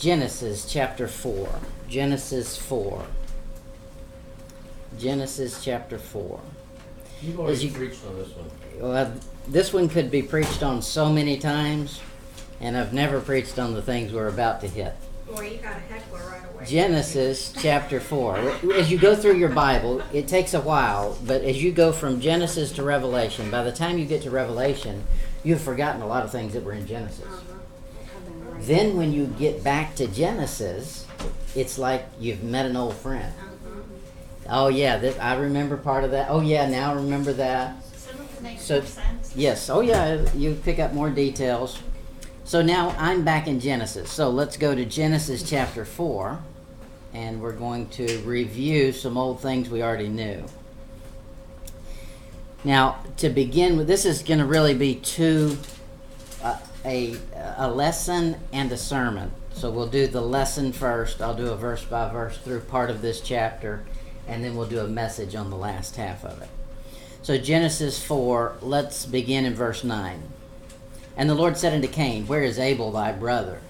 Genesis chapter 4. Genesis 4. Genesis chapter 4. You've already preached on this one. Well, this one could be preached on so many times, and I've never preached on the things we're about to hit. Boy, you got a heckler right away. Genesis chapter 4. As you go through your Bible, it takes a while, but as you go from Genesis to Revelation, by the time you get to Revelation, you've forgotten a lot of things that were in Genesis. Then when you get back to Genesis, it's like you've met an old friend. Oh yeah, I remember part of that. Oh yeah, now I remember that. Some of it makes So more sense. yes, oh yeah, you pick up more details. So now I'm back in Genesis. So let's go to Genesis chapter 4, and we're going to review some old things we already knew. Now, to begin with, this is going to really be a lesson and a sermon. So we'll do the lesson first. I'll do a verse by verse through part of this chapter, and then we'll do a message on the last half of it. So Genesis 4, let's begin in verse 9. And the Lord said unto Cain, Where is Abel thy brother?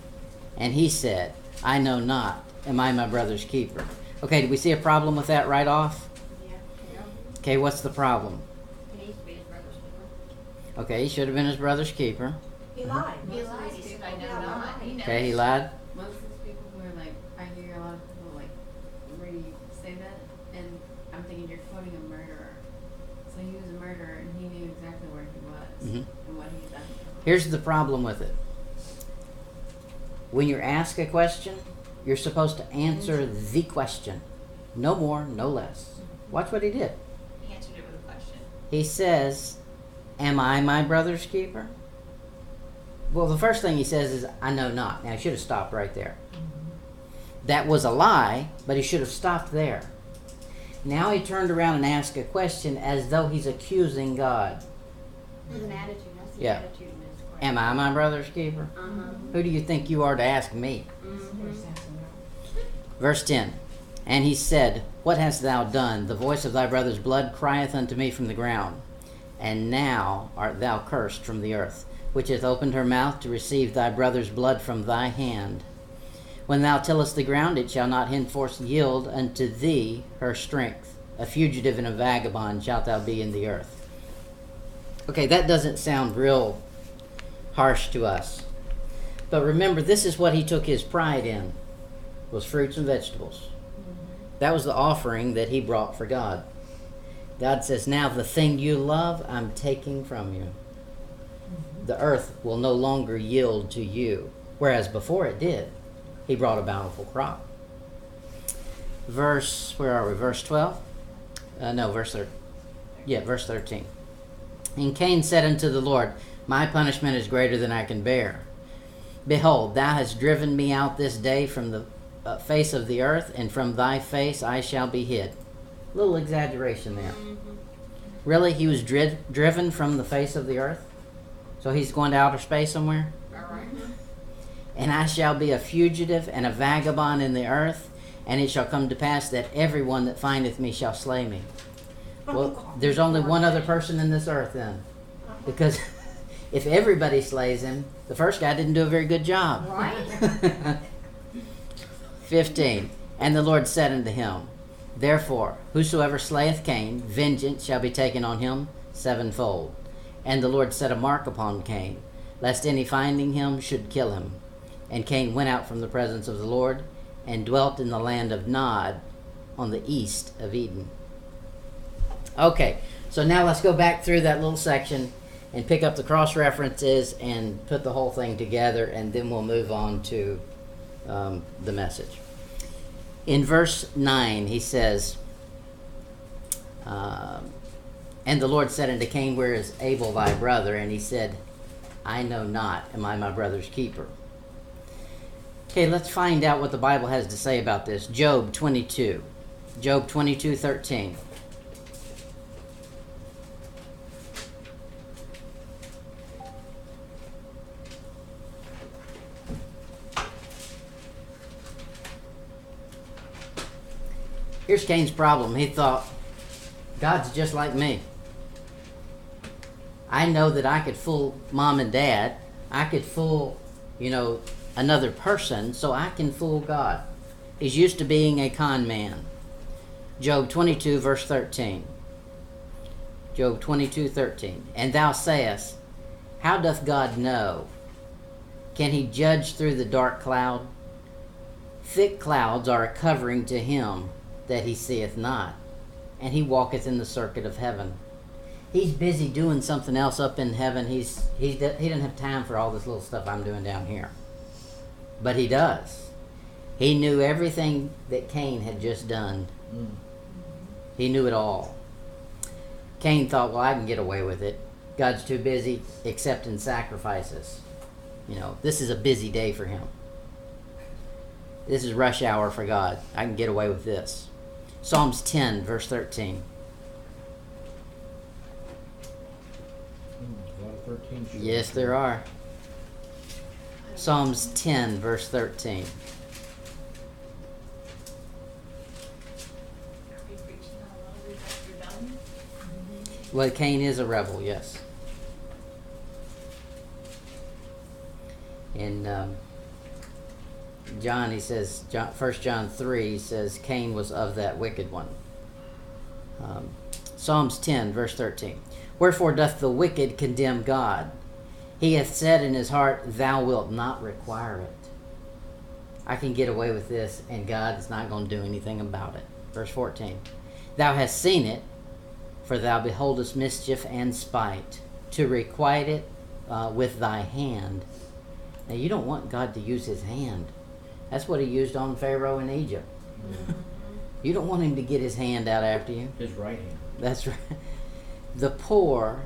And he said, I know not. Am I my brother's keeper? Okay, do we see a problem with that right off? Yeah. Okay, what's the problem? He needs to be his brother's keeper. Okay, he should have been his brother's keeper. He lied. He lied. He said, I know not. He knows. Okay, he lied. Most of these people who are like, I hear a lot of people like really say that, and I'm thinking you're quoting a murderer. So he was a murderer, and he knew exactly where he was and what he had done. Here's the problem with it. When you're asked a question, you're supposed to answer the question. No more, no less. Watch what he did. He answered it with a question. He says, Am I my brother's keeper? Well, the first thing he says is, I know not. Now, he should have stopped right there. That was a lie, but he should have stopped there. Now he turned around and asked a question as though he's accusing God. There's an attitude. That's the Yeah. attitude in his question. Am I my brother's keeper? Who do you think you are to ask me? Verse 10. And he said, What hast thou done? The voice of thy brother's blood crieth unto me from the ground. And now art thou cursed from the earth, which hath opened her mouth to receive thy brother's blood from thy hand. When thou tillest the ground, it shall not henceforth yield unto thee her strength. A fugitive and a vagabond shalt thou be in the earth. Okay, that doesn't sound real harsh to us. But remember, this is what he took his pride in, was fruits and vegetables. That was the offering that he brought for God. God says, now the thing you love, I'm taking from you. The earth will no longer yield to you, whereas before it did. He brought a bountiful crop. Verse 12? Verse 13. Yeah, verse 13. And Cain said unto the Lord, My punishment is greater than I can bear. Behold, thou hast driven me out this day from the face of the earth, and from thy face I shall be hid. A little exaggeration there. Really, he was driven from the face of the earth? So he's going to outer space somewhere? All right. And I shall be a fugitive and a vagabond in the earth, and it shall come to pass that everyone that findeth me shall slay me. Well, there's only one other person in this earth then. Because if everybody slays him, the first guy didn't do a very good job. Right. 15. And the Lord said unto him, Therefore, whosoever slayeth Cain, vengeance shall be taken on him sevenfold. And the Lord set a mark upon Cain, lest any finding him should kill him. And Cain went out from the presence of the Lord, and dwelt in the land of Nod, on the east of Eden. Okay, so now let's go back through that little section and pick up the cross references and put the whole thing together, and then we'll move on to the message. In verse 9, he says, And the Lord said unto Cain, Where is Abel thy brother? And he said, I know not. Am I my brother's keeper? Okay, let's find out what the Bible has to say about this. Job 22. Job 22:13. Here's Cain's problem. He thought, God's just like me. I know that I could fool mom and dad. I could fool, another person so I can fool God. He's used to being a con man. Job 22, verse 13. Job 22:13. And thou sayest, how doth God know? Can he judge through the dark cloud? Thick clouds are a covering to him that he seeth not, and he walketh in the circuit of heaven. He's busy doing something else up in heaven. He doesn't have time for all this little stuff I'm doing down here. But he does. He knew everything that Cain had just done. He knew it all. Cain thought, well, I can get away with it. God's too busy accepting sacrifices. This is a busy day for him. This is rush hour for God. I can get away with this. Psalms 10, verse 13. A lot of 13. Yes, there are. Psalms 10, verse 13. Are we preaching on a little bit of rebellion? Well, Cain is a rebel, yes. In John, he says, 1 John 3 says, Cain was of that wicked one. Psalms 10, verse 13. Wherefore doth the wicked condemn God? He hath said in his heart, thou wilt not require it. I can get away with this, and God is not going to do anything about it. Verse 14. Thou hast seen it, for thou beholdest mischief and spite, to requite it with thy hand. Now, you don't want God to use his hand. That's what he used on Pharaoh in Egypt. You don't want him to get his hand out after you. His right hand. That's right. The poor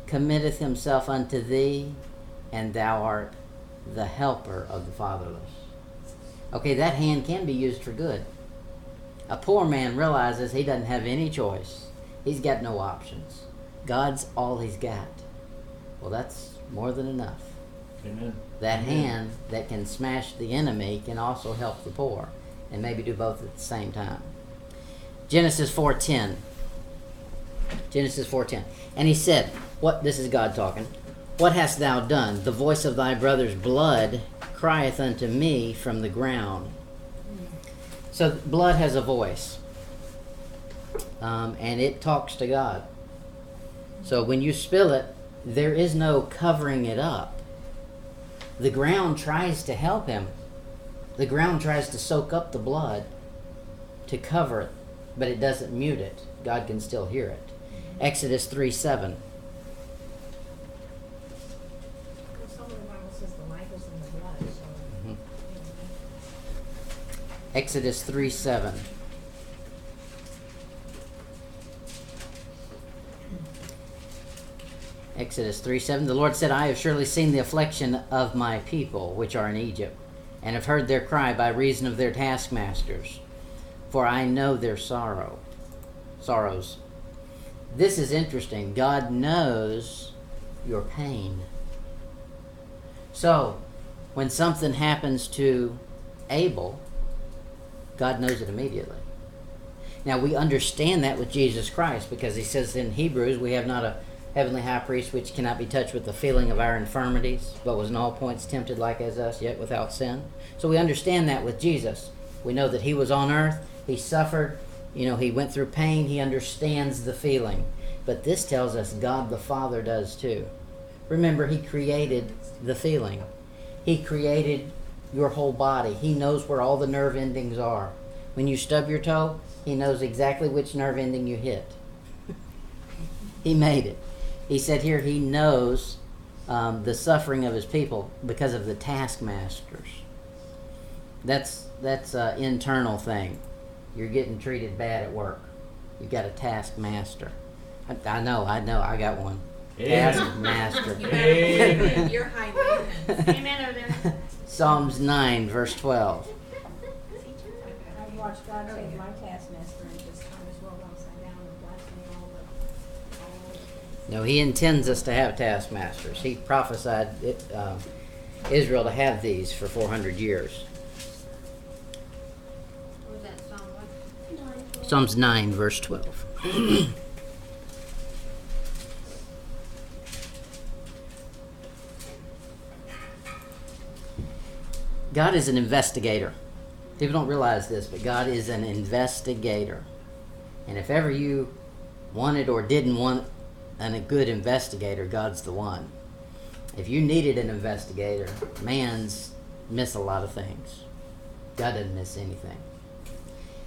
committeth himself unto thee, and thou art the helper of the fatherless. Okay, that hand can be used for good. A poor man realizes he doesn't have any choice. He's got no options. God's all he's got. Well, that's more than enough. Amen. That hand that can smash the enemy can also help the poor, and maybe do both at the same time. Genesis 4:10. Genesis 4:10. And he said, "What?" This is God talking. "What hast thou done? The voice of thy brother's blood crieth unto me from the ground." So blood has a voice, and it talks to God. So when you spill it, there is no covering it up. The ground tries to help him. The ground tries to soak up the blood to cover it, but it doesn't mute it. God can still hear it. Exodus 3:7. Some of the Bible says the life is in the blood, so. Exodus 3:7. Exodus 3:7. The Lord said, "I have surely seen the affliction of my people, which are in Egypt, and have heard their cry by reason of their taskmasters, for I know their sorrows." This is interesting. God knows your pain. So, when something happens to Abel, God knows it immediately. Now, we understand that with Jesus Christ, because he says in Hebrews, we have not a heavenly high priest which cannot be touched with the feeling of our infirmities, but was in all points tempted like as us, yet without sin. So we understand that with Jesus. We know that he was on earth, he suffered, he went through pain, he understands the feeling. But this tells us God the Father does too. Remember, he created the feeling. He created your whole body. He knows where all the nerve endings are. When you stub your toe, he knows exactly which nerve ending you hit. He made it. He said here he knows the suffering of his people because of the taskmasters. That's an internal thing. You're getting treated bad at work. You've got a taskmaster. I know, I got one. Amen. Taskmaster. Amen. You're high maintenance. Amen over there. Psalms 9, verse 12. I've watched God take my taskmaster and just turn his world upside down and blast me all the. No, he intends us to have taskmasters. He prophesied Israel to have these for 400 years. What was that song? What? Psalms 9, verse 12. God is an investigator. People don't realize this, but God is an investigator. And if ever you wanted or didn't want a good investigator, God's the one. If you needed an investigator, man's miss a lot of things. God doesn't miss anything.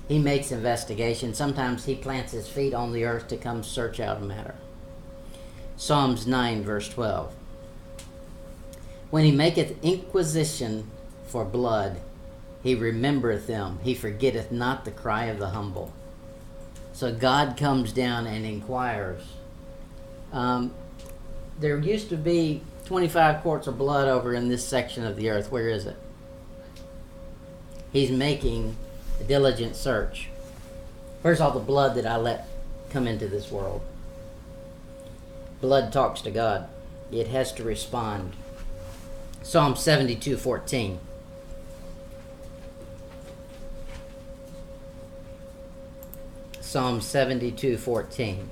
He makes investigation. Sometimes he plants his feet on the earth to come search out a matter. Psalms 9, verse 12. When he maketh inquisition for blood, he remembereth them. He forgetteth not the cry of the humble. So God comes down and inquires. There used to be 25 quarts of blood over in this section of the earth. Where is it? He's making a diligent search. Where's all the blood that I let come into this world? Blood talks to God. It has to respond. Psalm 72:14. Psalm 72:14.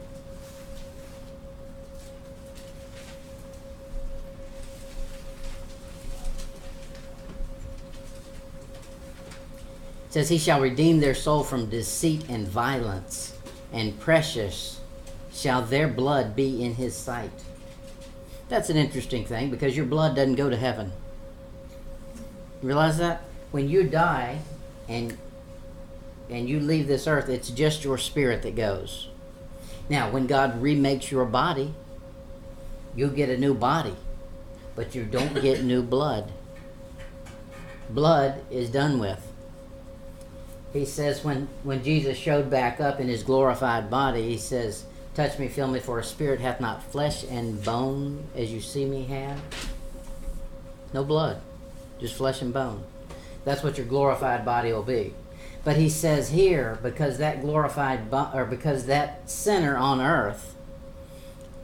It says, he shall redeem their soul from deceit and violence, and precious shall their blood be in his sight. That's an interesting thing, because your blood doesn't go to heaven. You realize that? When you die and you leave this earth, it's just your spirit that goes. Now, when God remakes your body, you'll get a new body, but you don't get new blood. Blood is done with. He says when Jesus showed back up in his glorified body, he says, touch me, feel me, for a spirit hath not flesh and bone as you see me have. No blood, just flesh and bone. That's what your glorified body will be. But he says here, because that glorified because that sinner on earth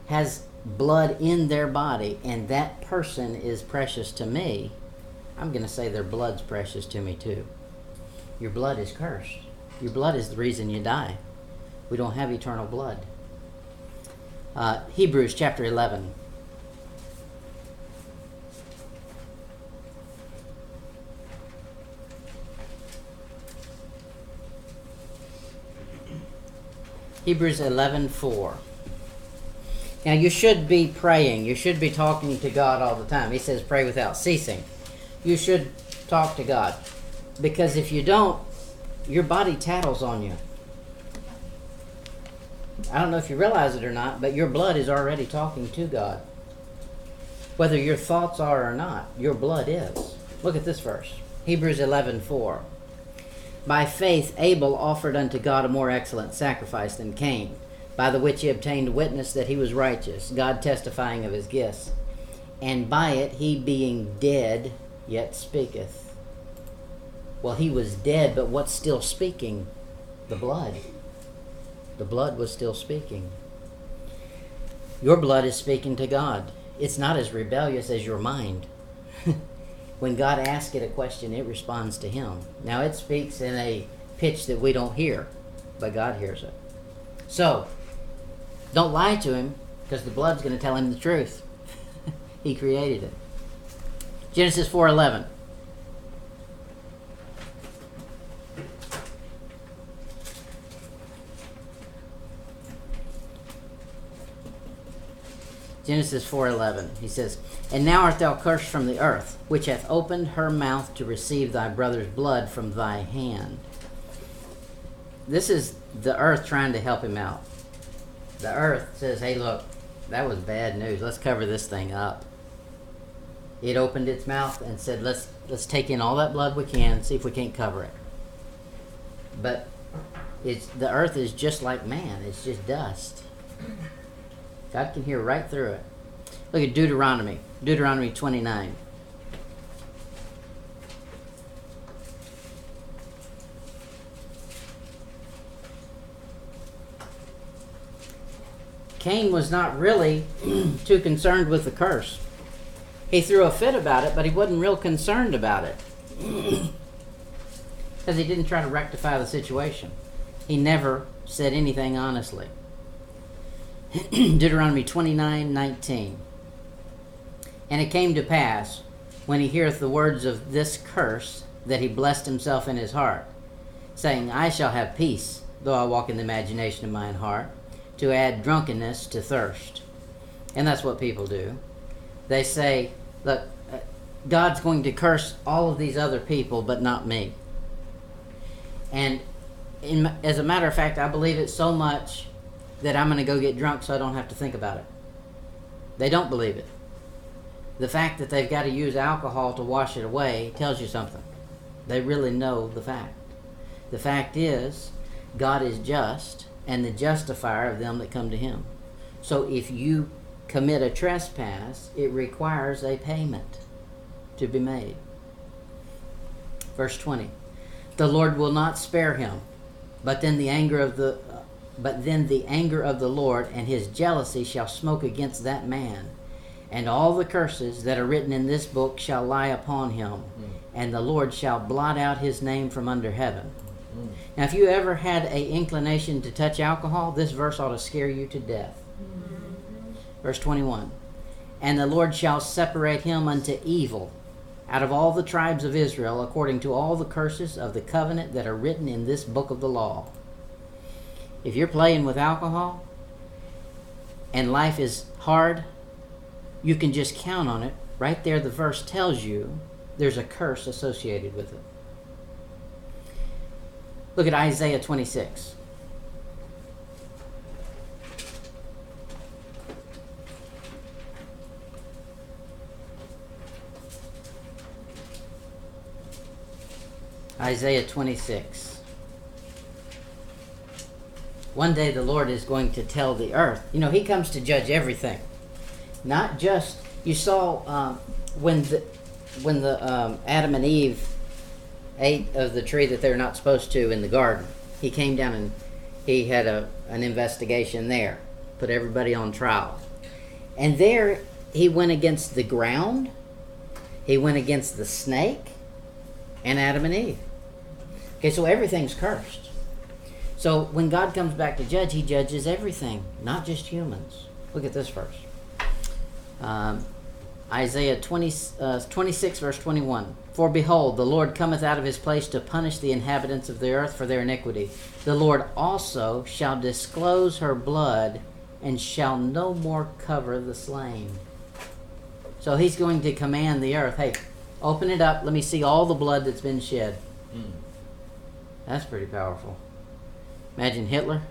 has blood in their body, and that person is precious to me, I'm going to say their blood's precious to me too. Your blood is cursed. Your blood is the reason you die. We don't have eternal blood. Hebrews chapter 11. Hebrews 11:4. Now you should be praying. You should be talking to God all the time. He says pray without ceasing. You should talk to God. Because if you don't, your body tattles on you. I don't know if you realize it or not, but your blood is already talking to God. Whether your thoughts are or not, your blood is. Look at this verse. Hebrews 11:4. By faith Abel offered unto God a more excellent sacrifice than Cain, by the which he obtained witness that he was righteous, God testifying of his gifts. And by it he being dead yet speaketh. Well, he was dead, but what's still speaking? The blood. The blood was still speaking. Your blood is speaking to God. It's not as rebellious as your mind. When God asks it a question, it responds to him. Now, it speaks in a pitch that we don't hear, but God hears it. So, don't lie to him, because the blood's going to tell him the truth. He created it. Genesis 4:11. Genesis 4:11. He says, and now art thou cursed from the earth, which hath opened her mouth to receive thy brother's blood from thy hand. This is the earth trying to help him out. The earth says, hey, look, that was bad news. Let's cover this thing up. It opened its mouth and said, let's take in all that blood we can, see if we can't cover it. But the earth is just like man. It's just dust. God can hear right through it. Look at Deuteronomy 29. Cain was not really too concerned with the curse. He threw a fit about it, but he wasn't real concerned about it. Because he didn't try to rectify the situation. He never said anything honestly. Deuteronomy 29:19. And it came to pass, when he heareth the words of this curse, that he blessed himself in his heart, saying, I shall have peace, though I walk in the imagination of mine heart, to add drunkenness to thirst. And that's what people do. They say, look, God's going to curse all of these other people, but not me. And as a matter of fact, I believe it so much that I'm going to go get drunk so I don't have to think about it. They don't believe it. The fact that they've got to use alcohol to wash it away tells you something. They really know the fact. The fact is, God is just and the justifier of them that come to him. So if you commit a trespass, it requires a payment to be made. Verse 20. The Lord will not spare him, but then the anger of the Lord and his jealousy shall smoke against that man, and all the curses that are written in this book shall lie upon him, and the Lord shall blot out his name from under heaven. Now, if you ever had an inclination to touch alcohol, this verse ought to scare you to death. Verse 21. And the Lord shall separate him unto evil out of all the tribes of Israel, according to all the curses of the covenant that are written in this book of the law. If you're playing with alcohol and life is hard, you can just count on it. Right there, the verse tells you there's a curse associated with it. Look at Isaiah 26. Isaiah 26. One day the Lord is going to tell the earth. You know, he comes to judge everything. Not just, you saw when the Adam and Eve ate of the tree that they're not supposed to in the garden. He came down and he had an investigation there. Put everybody on trial. And there he went against the ground. He went against the snake and Adam and Eve. Okay, so everything's cursed. So when God comes back to judge, he judges everything, not just humans. Look at this verse. Isaiah 26, verse 21. For behold, the Lord cometh out of his place to punish the inhabitants of the earth for their iniquity. The Lord also shall disclose her blood, and shall no more cover the slain. So he's going to command the earth, hey, open it up, let me see all the blood that's been shed. That's pretty powerful. Imagine Hitler.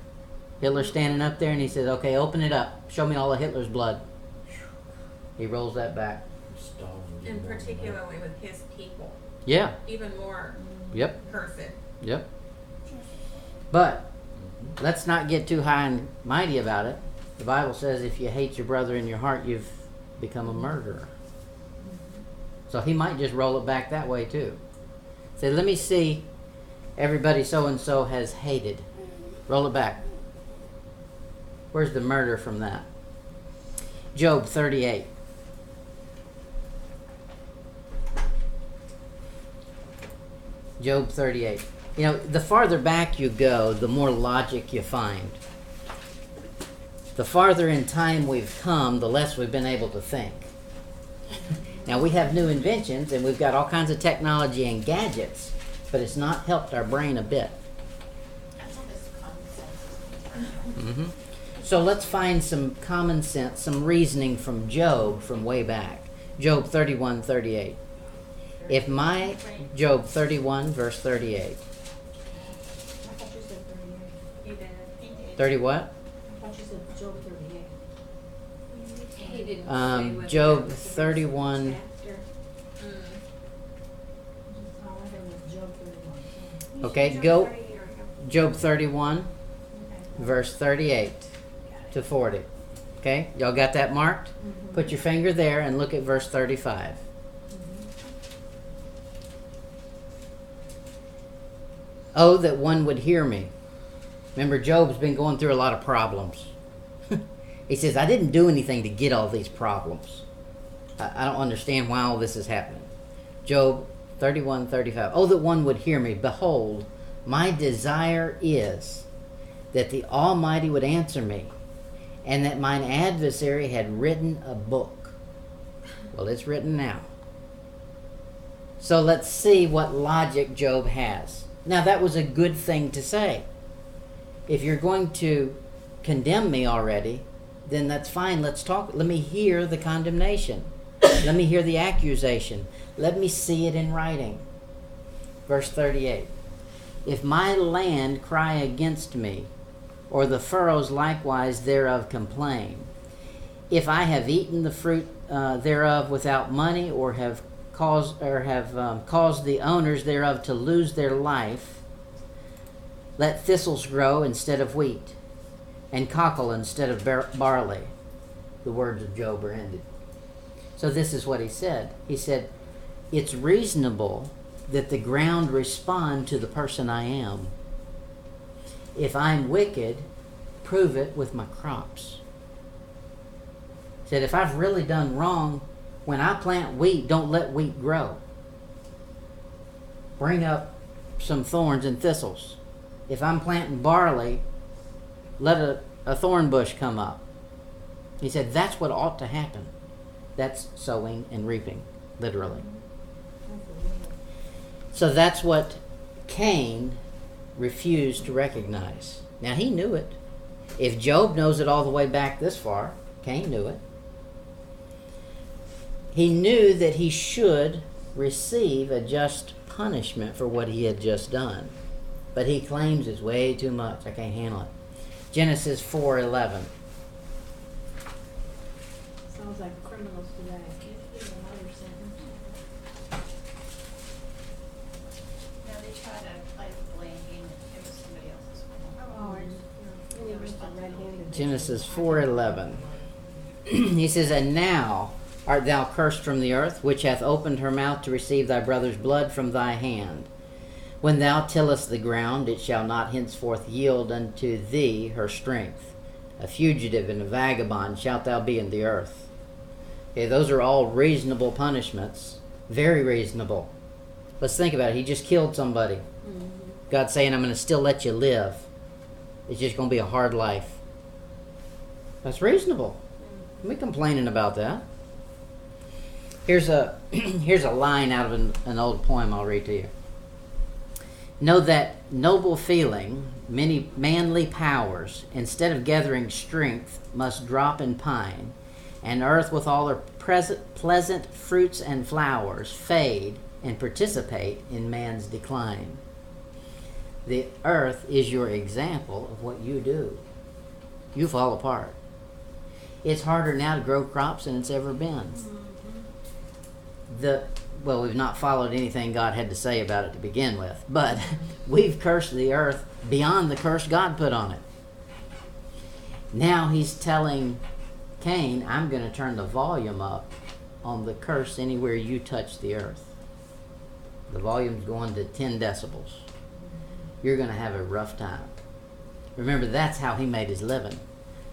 Hitler standing up there and he says, okay, open it up. Show me all of Hitler's blood. He rolls that back. And particularly with his people. Yeah. Even more cursed. Yep. But let's not get too high and mighty about it. The Bible says if you hate your brother in your heart, you've become a murderer. So he might just roll it back that way too. Say, let me see everybody so-and-so has hated. Roll it back. Where's the murder from that? Job 38. Job 38. You know, the farther back you go, the more logic you find. The farther in time we've come, the less we've been able to think. Now, we have new inventions, and we've got all kinds of technology and gadgets, but it's not helped our brain a bit. So let's find some common sense, some reasoning from Job from way back. Job 31:38. Job 31, verse 38. I thought you said 38. He did. 30 what? I thought you said Job 38. He didn't say what Job the- 31. Chapter. All I heard was Job 31. Okay, go Job 31, verse 38 to 40. Okay, y'all got that marked? Put your finger there and look at verse 35. Oh, that one would hear me. Remember, Job's been going through a lot of problems. He says, I didn't do anything to get all these problems. I don't understand why all this is happening. Job 31:35. Oh, that one would hear me. Behold, my desire is that the Almighty would answer me, and that mine adversary had written a book. Well, it's written now. So let's see what logic Job has. Now, that was a good thing to say. If you're going to condemn me already, then that's fine. Let's talk. Let me hear the condemnation. Let me hear the accusation. Let me see it in writing. Verse 38. If my land cry against me, or the furrows likewise thereof complain, if I have eaten the fruit thereof without money, or have caused the owners thereof to lose their life, let thistles grow instead of wheat, and cockle instead of barley. The words of Job are ended. So this is what he said. He said, it's reasonable that the ground respond to the person I am. If I'm wicked, prove it with my crops. He said, if I've really done wrong, when I plant wheat, don't let wheat grow. Bring up some thorns and thistles. If I'm planting barley, let a thorn bush come up. He said, that's what ought to happen. That's sowing and reaping, literally. So that's what Cain refused to recognize. Now, he knew it. If Job knows it all the way back this far, Cain knew it. He knew that he should receive a just punishment for what he had just done. But he claims it's way too much. I can't handle it. Genesis 4:11. Sounds like criminals today. Give another sentence. Yeah, they try to like blame him. It was somebody else's fault. Oh, it's, really was the red-handed. Genesis 4:11. He says, and now art thou cursed from the earth, which hath opened her mouth to receive thy brother's blood from thy hand. When thou tillest the ground, it shall not henceforth yield unto thee her strength. A fugitive and a vagabond shalt thou be in the earth. Okay, those are all reasonable punishments. Very reasonable. Let's think about it. He just killed somebody. Mm-hmm. God's saying, I'm going to still let you live. It's just going to be a hard life. That's reasonable. We complaining about that. Here's a line out of an old poem I'll read to you. Know that noble feeling, many manly powers, instead of gathering strength, must drop and pine, and earth with all her pleasant fruits and flowers fade and participate in man's decline. The earth is your example of what you do. You fall apart. It's harder now to grow crops than it's ever been. Well, we've not followed anything God had to say about it to begin with, but we've cursed the earth beyond the curse God put on it. Now he's telling Cain, I'm going to turn the volume up on the curse anywhere you touch the earth. The volume's going to 10 decibels. You're going to have a rough time. Remember, that's how he made his living.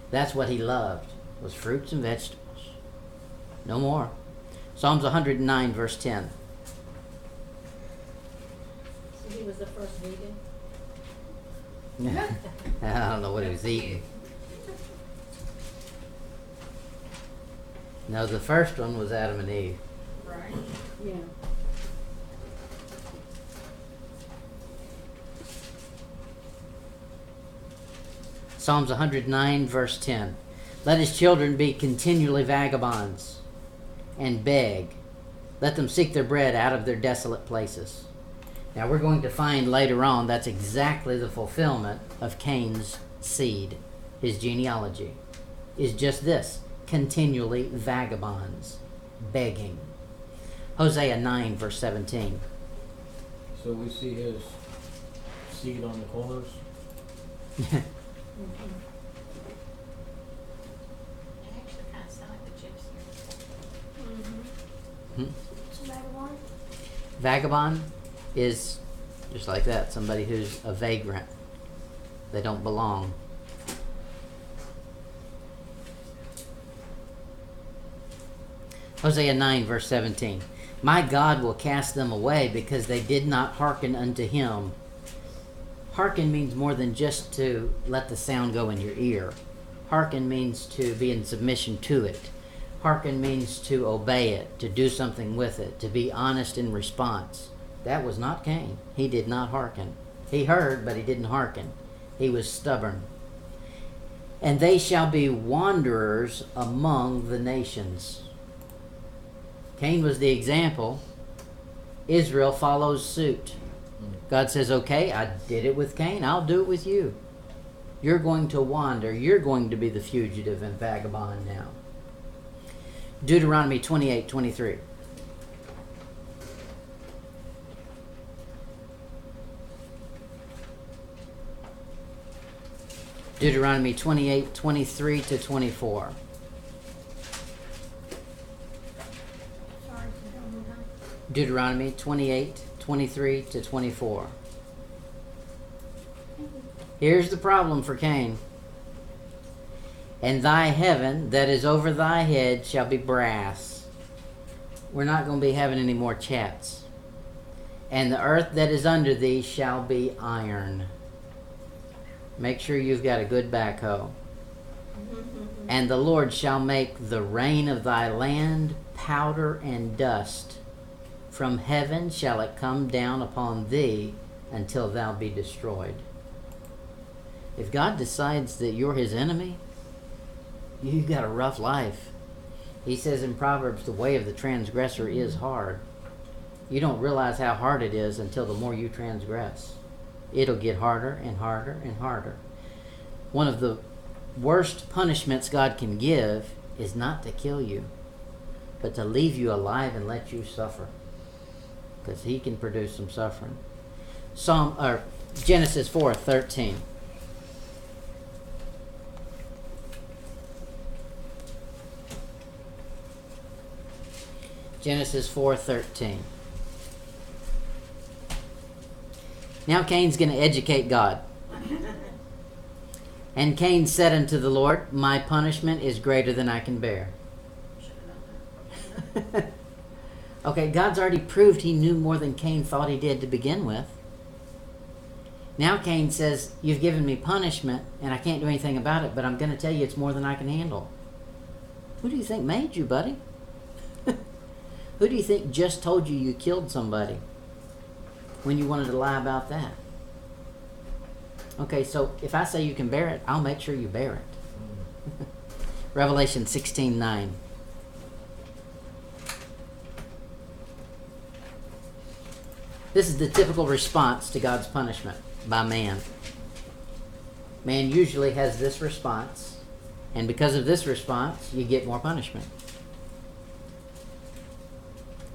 That's what he loved, was fruits and vegetables. No more. Psalms 109, verse 10. So he was the first vegan? I don't know what he was eating. No, the first one was Adam and Eve. Right. Yeah. Psalms 109, verse 10. Let his children be continually vagabonds and beg. Let them seek their bread out of their desolate places. Now we're going to find later on that's exactly the fulfillment of Cain's seed. His genealogy is just this: continually vagabonds, begging. Hosea 9, verse 17. So we see his seed on the corners. It actually kind of sounds like the gypsy. So that one? Vagabond is just like that, somebody who's a vagrant. They don't belong. Hosea 9, verse 17. My God will cast them away because they did not hearken unto him. Hearken means more than just to let the sound go in your ear. Hearken means to be in submission to it. Hearken means to obey it, to do something with it, to be honest in response. That was not Cain. He did not hearken. He heard, but he didn't hearken. He was stubborn. And they shall be wanderers among the nations. Cain was the example. Israel follows suit. God says, okay, I did it with Cain. I'll do it with you. You're going to wander. You're going to be the fugitive and vagabond now. Deuteronomy 28:23. Deuteronomy 28:23 to 24. Deuteronomy 28:23 to 24. Here's the problem for Cain. And thy heaven that is over thy head shall be brass. We're not going to be having any more chats. And the earth that is under thee shall be iron. Make sure you've got a good backhoe. And the Lord shall make the rain of thy land powder and dust. From heaven shall it come down upon thee until thou be destroyed. If God decides that you're his enemy, you've got a rough life. He says in Proverbs, the way of the transgressor is hard. You don't realize how hard it is until the more you transgress. It'll get harder and harder and harder. One of the worst punishments God can give is not to kill you, but to leave you alive and let you suffer. Because he can produce some suffering. Genesis 4:13. Genesis 4:13. Now Cain's going to educate God. And Cain said unto the Lord, my punishment is greater than I can bear. Okay, God's already proved he knew more than Cain thought he did to begin with. Now Cain says, you've given me punishment and I can't do anything about it, but I'm going to tell you it's more than I can handle. Who do you think made you, buddy? Who do you think just told you killed somebody when you wanted to lie about that? Okay, so if I say you can bear it, I'll make sure you bear it. Revelation 16:9. This is the typical response to God's punishment by man. Man usually has this response, and because of this response, you get more punishment.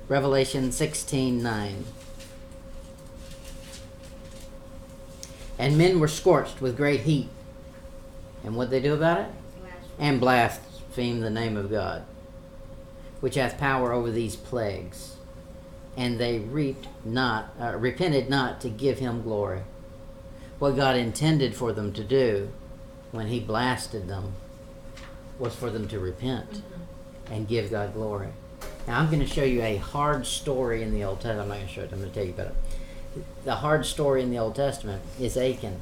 Revelation 16:9. And men were scorched with great heat. And what'd they do about it? And blaspheme the name of God, which hath power over these plagues. And they repented not to give him glory. What God intended for them to do when he blasted them was for them to repent and give God glory. Now I'm going to show you a hard story in the Old Testament. I'm not going to show it. I'm going to tell you about it. The hard story in the Old Testament is Achan.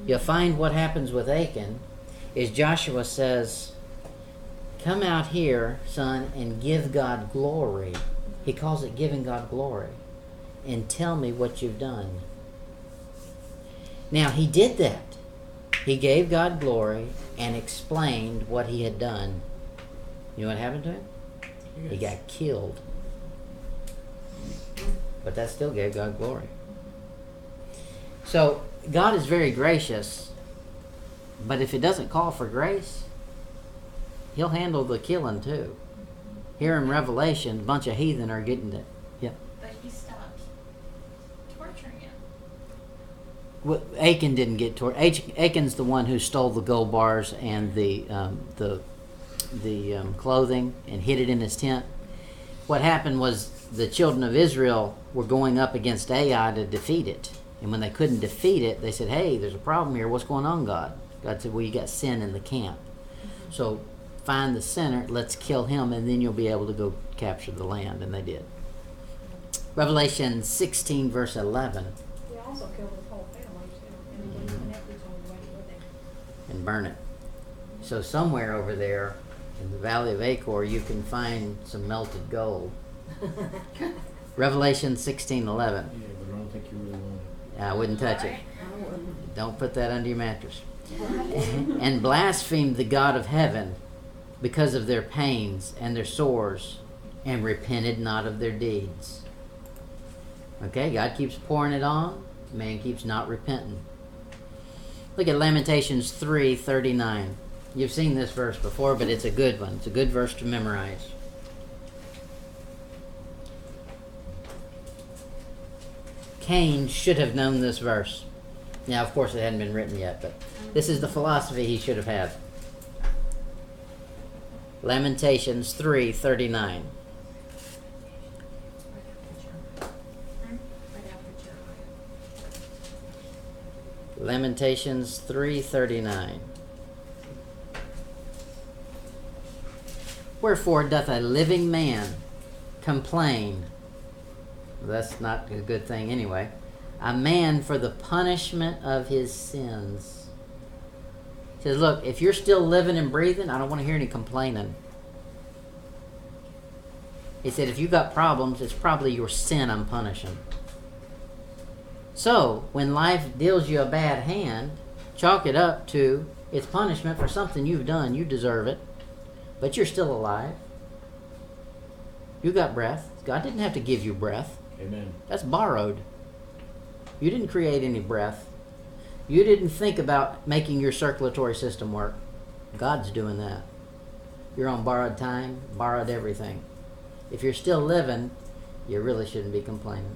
You'll find what happens with Achan is Joshua says, come out here, son, and give God glory. He calls it giving God glory. And tell me what you've done. Now, he did that. He gave God glory and explained what he had done. You know what happened to him? Yes. He got killed. But that still gave God glory. So, God is very gracious. But if it doesn't call for grace, he'll handle the killing too. Here in Revelation, a bunch of heathen are getting it. Yeah. But he stopped torturing him. Well, Achan didn't get tortured. Achan's the one who stole the gold bars and the clothing and hid it in his tent. What happened was the children of Israel were going up against Ai to defeat it. And when they couldn't defeat it, they said, hey, there's a problem here. What's going on, God? God said, well, you got sin in the camp. So find the sinner, let's kill him, and then you'll be able to go capture the land. And they did. Revelation 16, verse 11. He also killed his whole family, too. And he connected to him when he was there. And burn it. So somewhere over there, In the Valley of Achor, you can find some melted gold. Revelation 16:11. Yeah, but I don't think you really want it. I wouldn't touch it. I wouldn't. Don't put that under your mattress. And blasphemed the God of heaven because of their pains and their sores, and repented not of their deeds. Okay, God keeps pouring it on. Man keeps not repenting. Look at Lamentations 3:39. You've seen this verse before, but it's a good one. It's a good verse to memorize. Cain should have known this verse. Now, of course, it hadn't been written yet, but this is the philosophy he should have had. Lamentations 3:39. Lamentations 3:39. Wherefore doth a living man complain? Well, that's not a good thing anyway. A man for the punishment of his sins. He says, look, if you're still living and breathing, I don't want to hear any complaining. He said, if you got problems, it's probably your sin I'm punishing. So, when life deals you a bad hand, chalk it up to it's punishment for something you've done. You deserve it. But you're still alive. You got breath. God didn't have to give you breath. Amen. That's borrowed. You didn't create any breath. You didn't think about making your circulatory system work. God's doing that. You're on borrowed time, borrowed everything. If you're still living, you really shouldn't be complaining.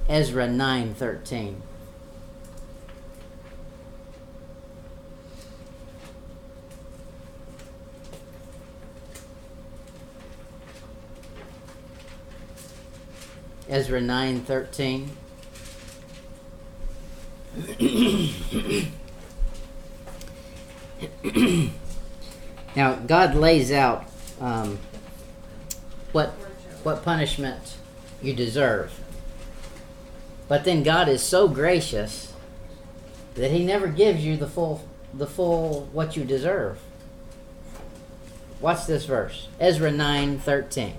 Ezra 9:13. Ezra 9:13. Now, God lays out what punishment you deserve. But then God is so gracious that He never gives you the full what you deserve. Watch this verse. Ezra 9:13.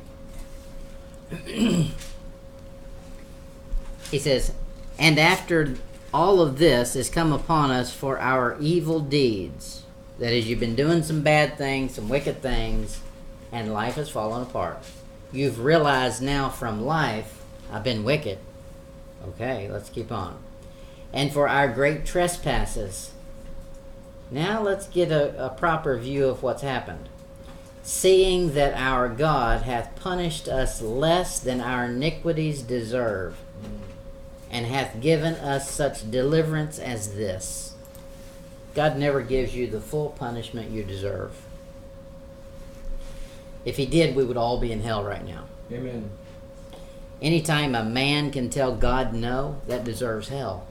He says, and after all of this is come upon us for our evil deeds. That is, you've been doing some bad things, some wicked things, and life has fallen apart. You've realized now from life, I've been wicked. Okay, let's keep on. And for our great trespasses. Now let's get a proper view of what's happened. Seeing that our God hath punished us less than our iniquities deserve, and hath given us such deliverance as this. God never gives you the full punishment you deserve. If He did, we would all be in hell right now. Amen. Anytime a man can tell God no, that deserves hell.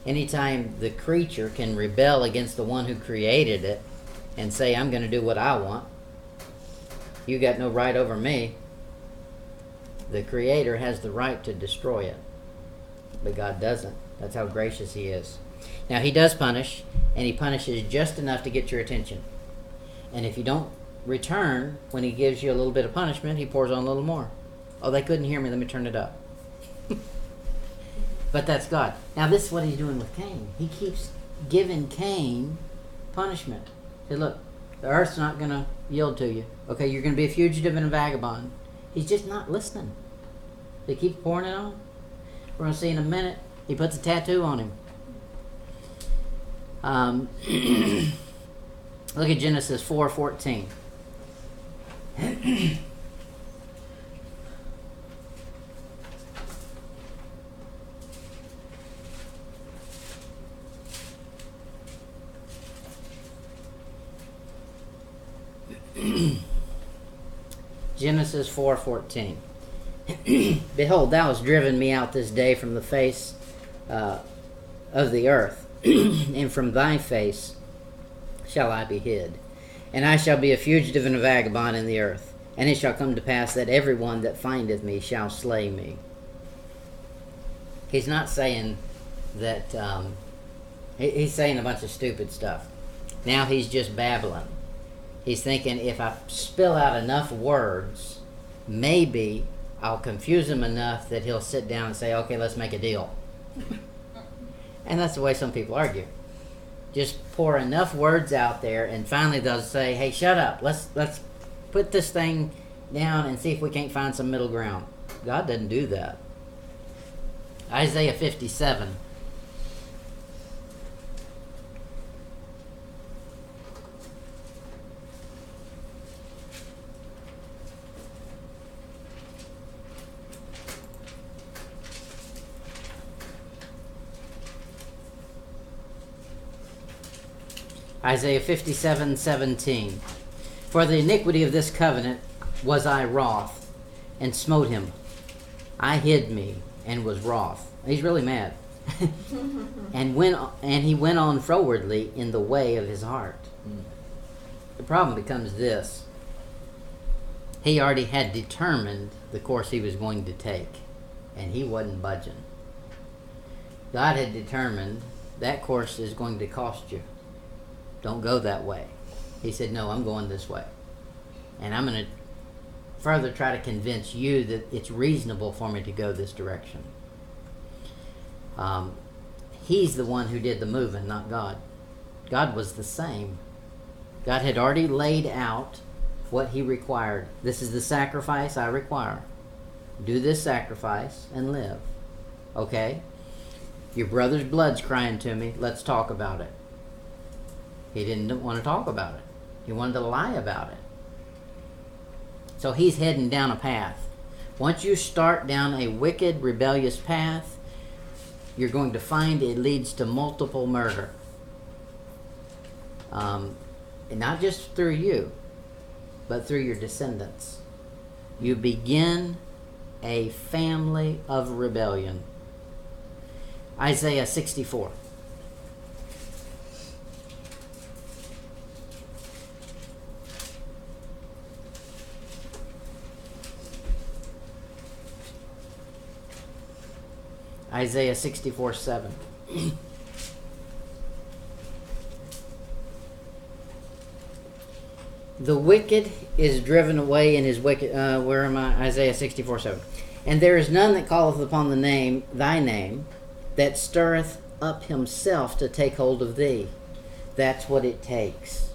Anytime the creature can rebel against the one who created it and say, I'm going to do what I want, you got no right over me. The Creator has the right to destroy it. But God doesn't. That's how gracious He is. Now, He does punish, and He punishes just enough to get your attention. And if you don't return, when He gives you a little bit of punishment, He pours on a little more. Oh, they couldn't hear me. Let me turn it up. But that's God. Now, this is what He's doing with Cain. He keeps giving Cain punishment. He said, look, the earth's not going to yield to you. Okay, you're going to be a fugitive and a vagabond. He's just not listening. They keep pouring it on. We're going to see in a minute. He puts a tattoo on him. Look at Genesis 4:14. Genesis 4:14. Behold, thou hast driven me out this day from the face of the earth, and from thy face shall I be hid. And I shall be a fugitive and a vagabond in the earth. And it shall come to pass that every one that findeth me shall slay me. He's not saying that, he's saying a bunch of stupid stuff. Now he's just babbling. He's thinking, if I spill out enough words, maybe I'll confuse him enough that he'll sit down and say, okay, let's make a deal. And that's the way some people argue. Just pour enough words out there, and finally they'll say, hey, shut up. Let's put this thing down and see if we can't find some middle ground. God doesn't do that. Isaiah 57. Isaiah 57:17. For the iniquity of this covenant was I wroth, and smote him. I hid me, and was wroth. He's really mad. and he went on frowardly in the way of his heart. The problem becomes this. He already had determined the course he was going to take, and he wasn't budging. God had determined that course is going to cost you. Don't go that way. He said, no, I'm going this way. And I'm going to further try to convince you that it's reasonable for me to go this direction. He's the one who did the moving, not God. God was the same. God had already laid out what he required. This is the sacrifice I require. Do this sacrifice and live. Okay? Your brother's blood's crying to me. Let's talk about it. He didn't want to talk about it. He wanted to lie about it. So he's heading down a path. Once you start down a wicked, rebellious path, you're going to find it leads to multiple murder. And not just through you, but through your descendants. You begin a family of rebellion. Isaiah 64. Isaiah 64:7. The wicked is driven away in his wicked. Where am I? Isaiah 64:7. And there is none that calleth upon thy name, that stirreth up himself to take hold of thee. That's what it takes.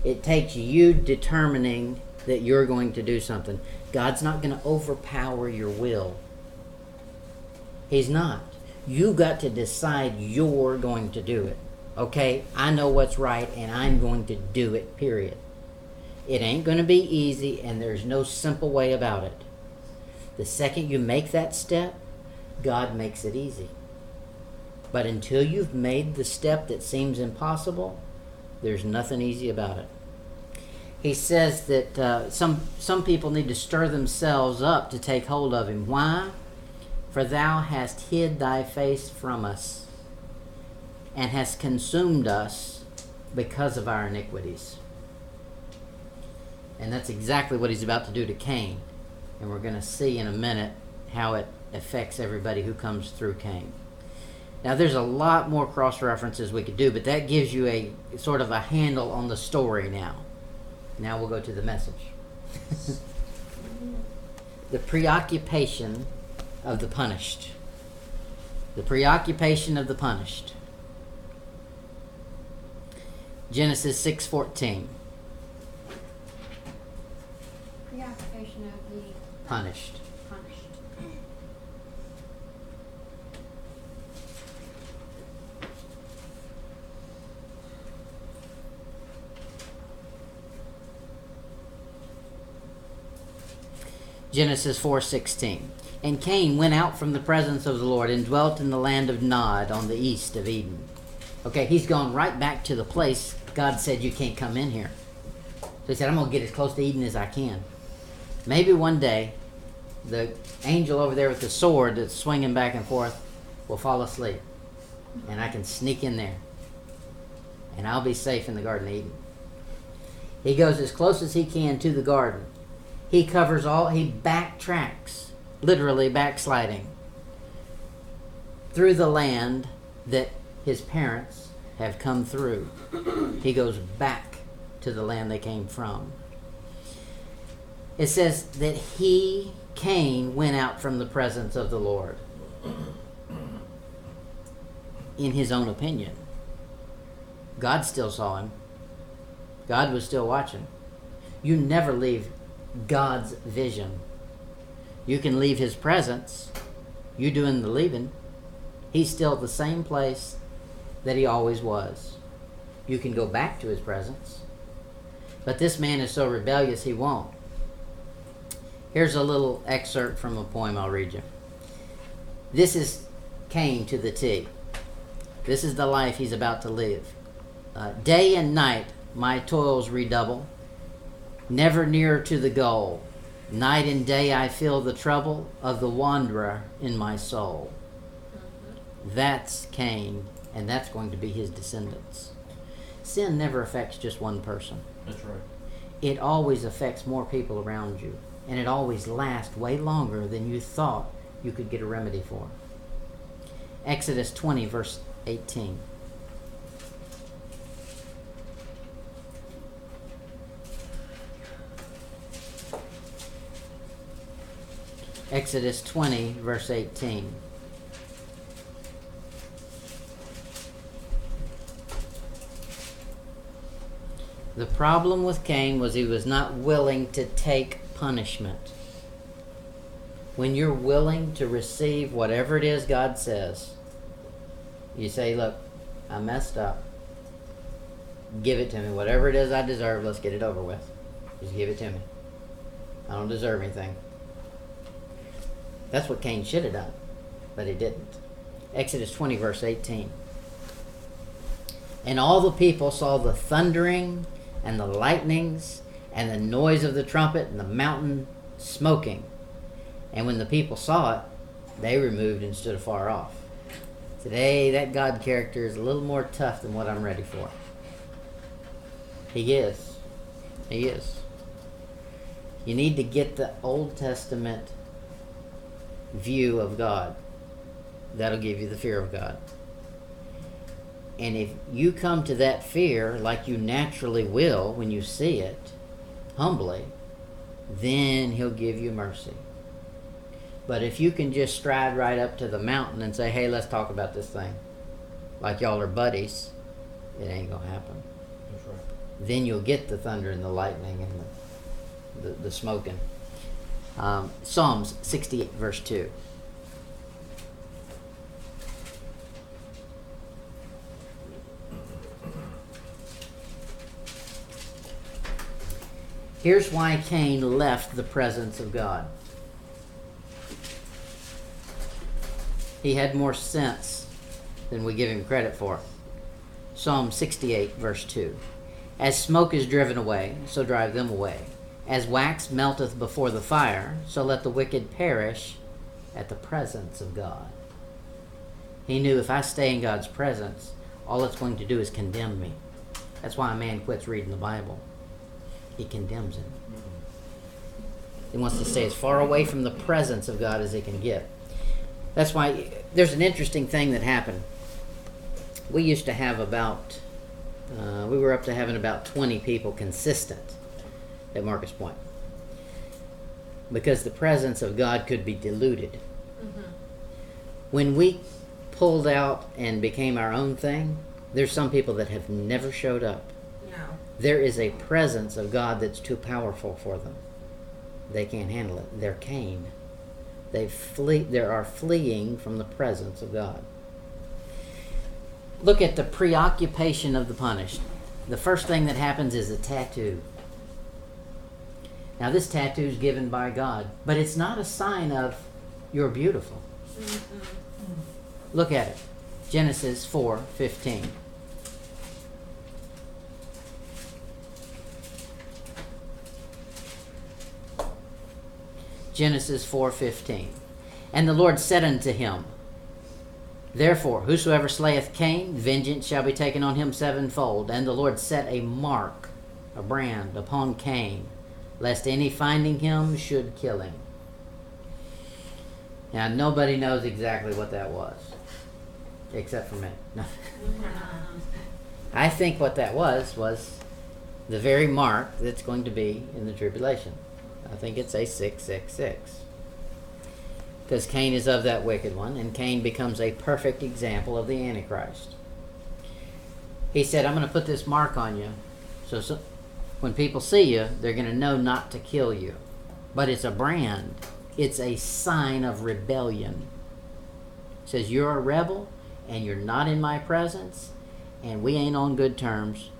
It takes you determining that you're going to do something. God's not going to overpower your will. He's not. You got to decide you're going to do it. Okay? I know what's right, and I'm going to do it, period. It ain't going to be easy, and there's no simple way about it. The second you make that step, God makes it easy. But until you've made the step that seems impossible, there's nothing easy about it. He says that some people need to stir themselves up to take hold of him. Why? For thou hast hid thy face from us, and hast consumed us because of our iniquities. And that's exactly what he's about to do to Cain. And we're going to see in a minute how it affects everybody who comes through Cain. Now there's a lot more cross-references we could do, but that gives you a sort of a handle on the story now. Now we'll go to the message. The preoccupation of the punished. The preoccupation of the punished. Genesis 6:14. Preoccupation of the Punished. Genesis 4:16. And Cain went out from the presence of the Lord and dwelt in the land of Nod on the east of Eden. Okay, he's gone right back to the place God said you can't come in here. So he said, I'm going to get as close to Eden as I can. Maybe one day, the angel over there with the sword that's swinging back and forth will fall asleep. And I can sneak in there. And I'll be safe in the Garden of Eden. He goes as close as he can to the garden. He backtracks, literally backsliding, through the land that his parents have come through. He goes back to the land they came from. It says that he, Cain, went out from the presence of the Lord. In his own opinion. God still saw him. God was still watching. You never leave God's vision. You can leave his presence. You doing the leaving. He's still at the same place that he always was. You can go back to his presence. But this man is so rebellious he won't. Here's a little excerpt from a poem I'll read you. This is Cain to the T. This is the life he's about to live. Day and night my toils redouble, never nearer to the goal. Night and day I feel the trouble of the wanderer in my soul. That's Cain, and that's going to be his descendants. Sin never affects just one person. That's right. It always affects more people around you, and it always lasts way longer than you thought you could get a remedy for. Exodus 20, verse 18. Exodus 20, verse 18. The problem with Cain was he was not willing to take punishment. When you're willing to receive whatever it is God says, you say, look, I messed up. Give it to me. Whatever it is I deserve, let's get it over with. Just give it to me. I don't deserve anything. That's what Cain should have done, but he didn't. Exodus 20, verse 18. And all the people saw the thundering and the lightnings and the noise of the trumpet and the mountain smoking. And when the people saw it, they removed and stood afar off. Today, that God character is a little more tough than what I'm ready for. He is. He is. You need to get the Old Testament view of God. That'll give you the fear of God. And if you come to that fear like you naturally will when you see it, humbly, then he'll give you mercy. But if you can just stride right up to the mountain and say, hey, let's talk about this thing, like y'all are buddies, it ain't going to happen. That's right. Then you'll get the thunder and the lightning and the smoking. Psalms 68, verse 2. Here's why Cain left the presence of God. He had more sense than we give him credit for. Psalm 68, verse 2. As smoke is driven away, so drive them away. As wax melteth before the fire, so let the wicked perish at the presence of God. He knew if I stay in God's presence, all it's going to do is condemn me. That's why a man quits reading the Bible. He condemns him. He wants to stay as far away from the presence of God as he can get. That's why there's an interesting thing that happened. We used to have we were up to having about 20 people consistent at Marcus Point. Because the presence of God could be diluted. Mm-hmm. When we pulled out and became our own thing, there's some people that have never showed up. No. There is a presence of God that's too powerful for them. They can't handle it. They're Cain. They are fleeing from the presence of God. Look at the preoccupation of the punished. The first thing that happens is a tattoo. Now this tattoo is given by God, but it's not a sign of you're beautiful. Mm-mm. Look at it. Genesis 4:15. Genesis 4:15. And the Lord said unto him, Therefore, whosoever slayeth Cain, vengeance shall be taken on him sevenfold. And the Lord set a mark, a brand, upon Cain, lest any finding him should kill him. Now, nobody knows exactly what that was, except for me. No. I think what that was The very mark that's going to be in the tribulation. I think it's a 666. Because Cain is of that wicked one, and Cain becomes a perfect example of the Antichrist. He said, I'm going to put this mark on you, so when people see you, they're going to know not to kill you. But it's a brand. It's a sign of rebellion. It says, you're a rebel, and you're not in my presence, and we ain't on good terms.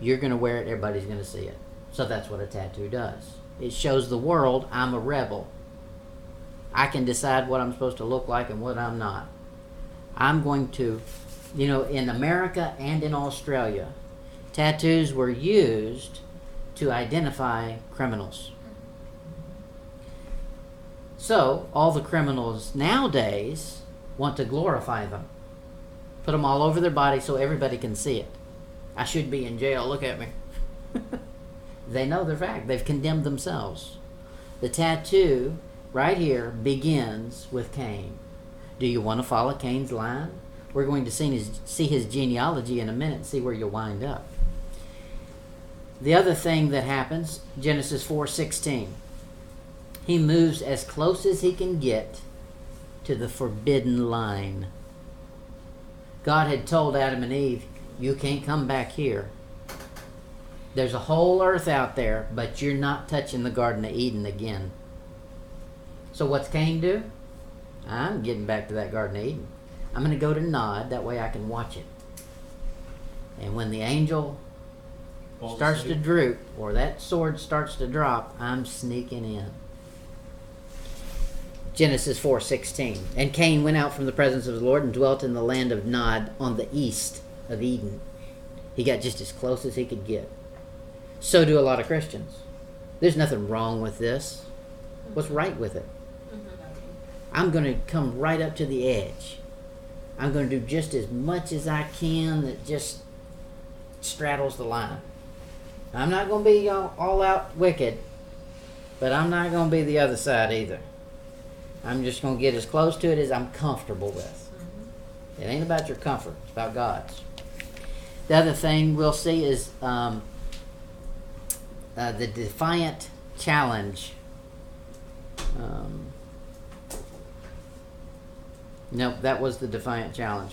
You're going to wear it, everybody's going to see it. So that's what a tattoo does. It shows the world I'm a rebel. I can decide what I'm supposed to look like and what I'm not. I'm going to, in America and in Australia, tattoos were used to identify criminals. So, all the criminals nowadays want to glorify them. Put them all over their body so everybody can see it. I should be in jail, look at me. They know their fact. They've condemned themselves. The tattoo right here begins with Cain. Do you want to follow Cain's line? We're going to see his genealogy in a minute and see where you'll wind up. The other thing that happens, Genesis 4:16. He moves as close as he can get to the forbidden line. God had told Adam and Eve, you can't come back here. There's a whole earth out there, but you're not touching the Garden of Eden again. So what's Cain do? I'm getting back to that Garden of Eden. I'm going to go to Nod, that way I can watch it. And when the angel starts to droop, or that sword starts to drop, I'm sneaking in. Genesis 4:16. And Cain went out from the presence of the Lord and dwelt in the land of Nod on the east of Eden. He got just as close as he could get. So do a lot of Christians. There's nothing wrong with this. What's right with it? I'm going to come right up to the edge. I'm going to do just as much as I can that just straddles the line. I'm not going to be all out wicked, but I'm not going to be the other side either. I'm just going to get as close to it as I'm comfortable with. It ain't about your comfort. It's about God's. The other thing we'll see is the Defiant Challenge. Nope, that was the Defiant Challenge.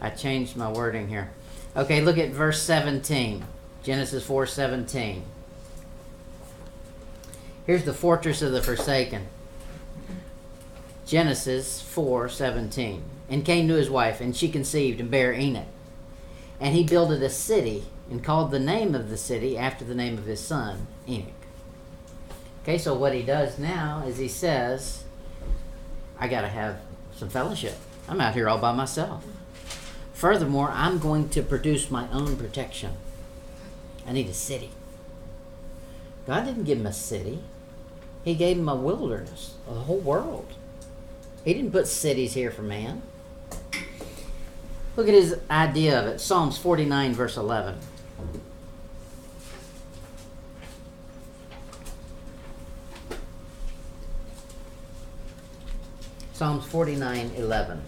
I changed my wording here. Okay, look at verse 17. Genesis 4:17. Here's the fortress of the forsaken. Genesis 4:17. And Cain knew his wife, and she conceived and bare Enoch. And he builded a city, and called the name of the city after the name of his son, Enoch. Okay, so what he does now is he says, I got to have some fellowship. I'm out here all by myself. Furthermore, I'm going to produce my own protection. I need a city. God didn't give him a city. He gave him a wilderness, a whole world. He didn't put cities here for man. Look at his idea of it. Psalms 49, verse 11. Psalms 49:11.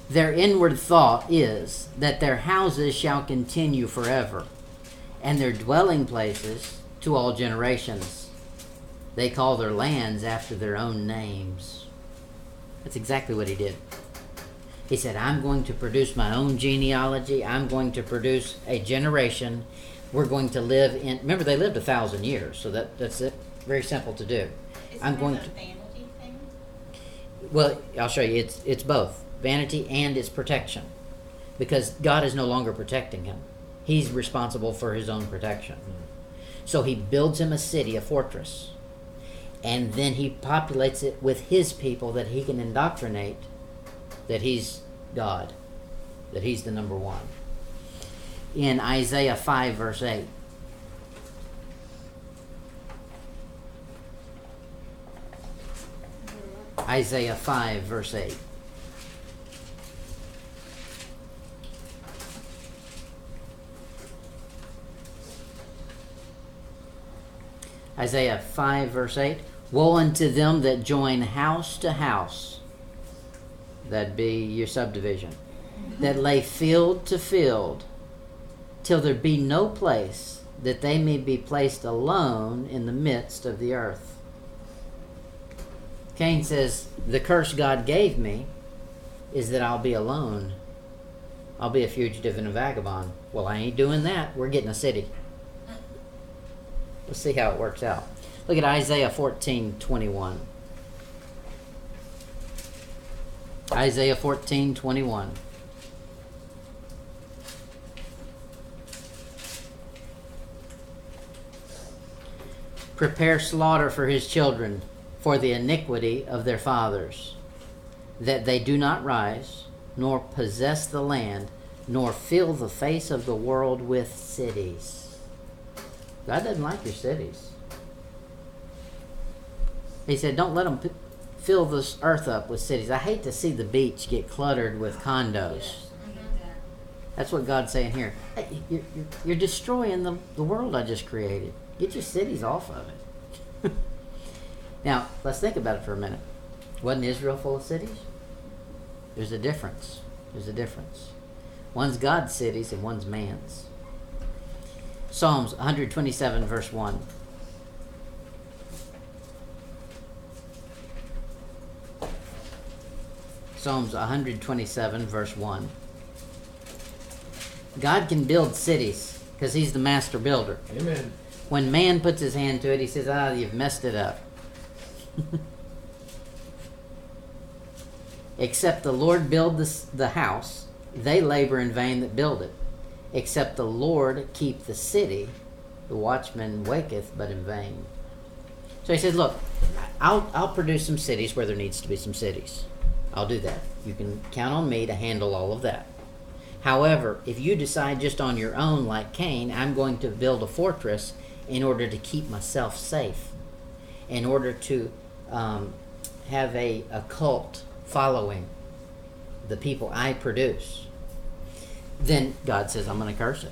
Their inward thought is that their houses shall continue forever, and their dwelling places to all generations. They call their lands after their own names. That's exactly what he did. He said, I'm going to produce my own genealogy. I'm going to produce a generation. We're going to live in... Remember, they lived 1,000 years, so that's it. Very simple to do. Isn't that a vanity thing? Well, I'll show you. It's both. Vanity and it's protection. Because God is no longer protecting him. He's responsible for his own protection. So he builds him a city, a fortress. And then he populates it with his people that he can indoctrinate that he's God. That he's the number one. In Isaiah 5, verse 8. Isaiah 5, verse 8. Isaiah 5, verse 8. Woe unto them that join house to house that'd be your subdivision, that lay field to field, till there be no place, that they may be placed alone in the midst of the earth. Cain says, the curse God gave me is that I'll be alone. I'll be a fugitive and a vagabond. Well, I ain't doing that. We're getting a city. Let's see how it works out. Look at Isaiah 14:21. Isaiah 14:21. Prepare slaughter for his children, for the iniquity of their fathers, that they do not rise, nor possess the land, nor fill the face of the world with cities. God doesn't like your cities. He said, don't let them fill this earth up with cities. I hate to see the beach get cluttered with condos. That's what God's saying here. Hey, you're destroying the world I just created. Get your cities off of it. Now, let's think about it for a minute. Wasn't Israel full of cities? There's a difference. There's a difference. One's God's cities and one's man's. Psalms 127, verse 1. Psalms 127, verse 1. God can build cities because he's the master builder. Amen. When man puts his hand to it, he says, you've messed it up. Except the Lord build the house, they labor in vain that build it. Except the Lord keep the city, the watchman waketh but in vain. So he says, look, I'll produce some cities where there needs to be some cities. I'll do that. You can count on me to handle all of that. However, if you decide just on your own, like Cain, I'm going to build a fortress in order to keep myself safe, in order to have a cult following the people I produce, then God says, I'm going to curse it.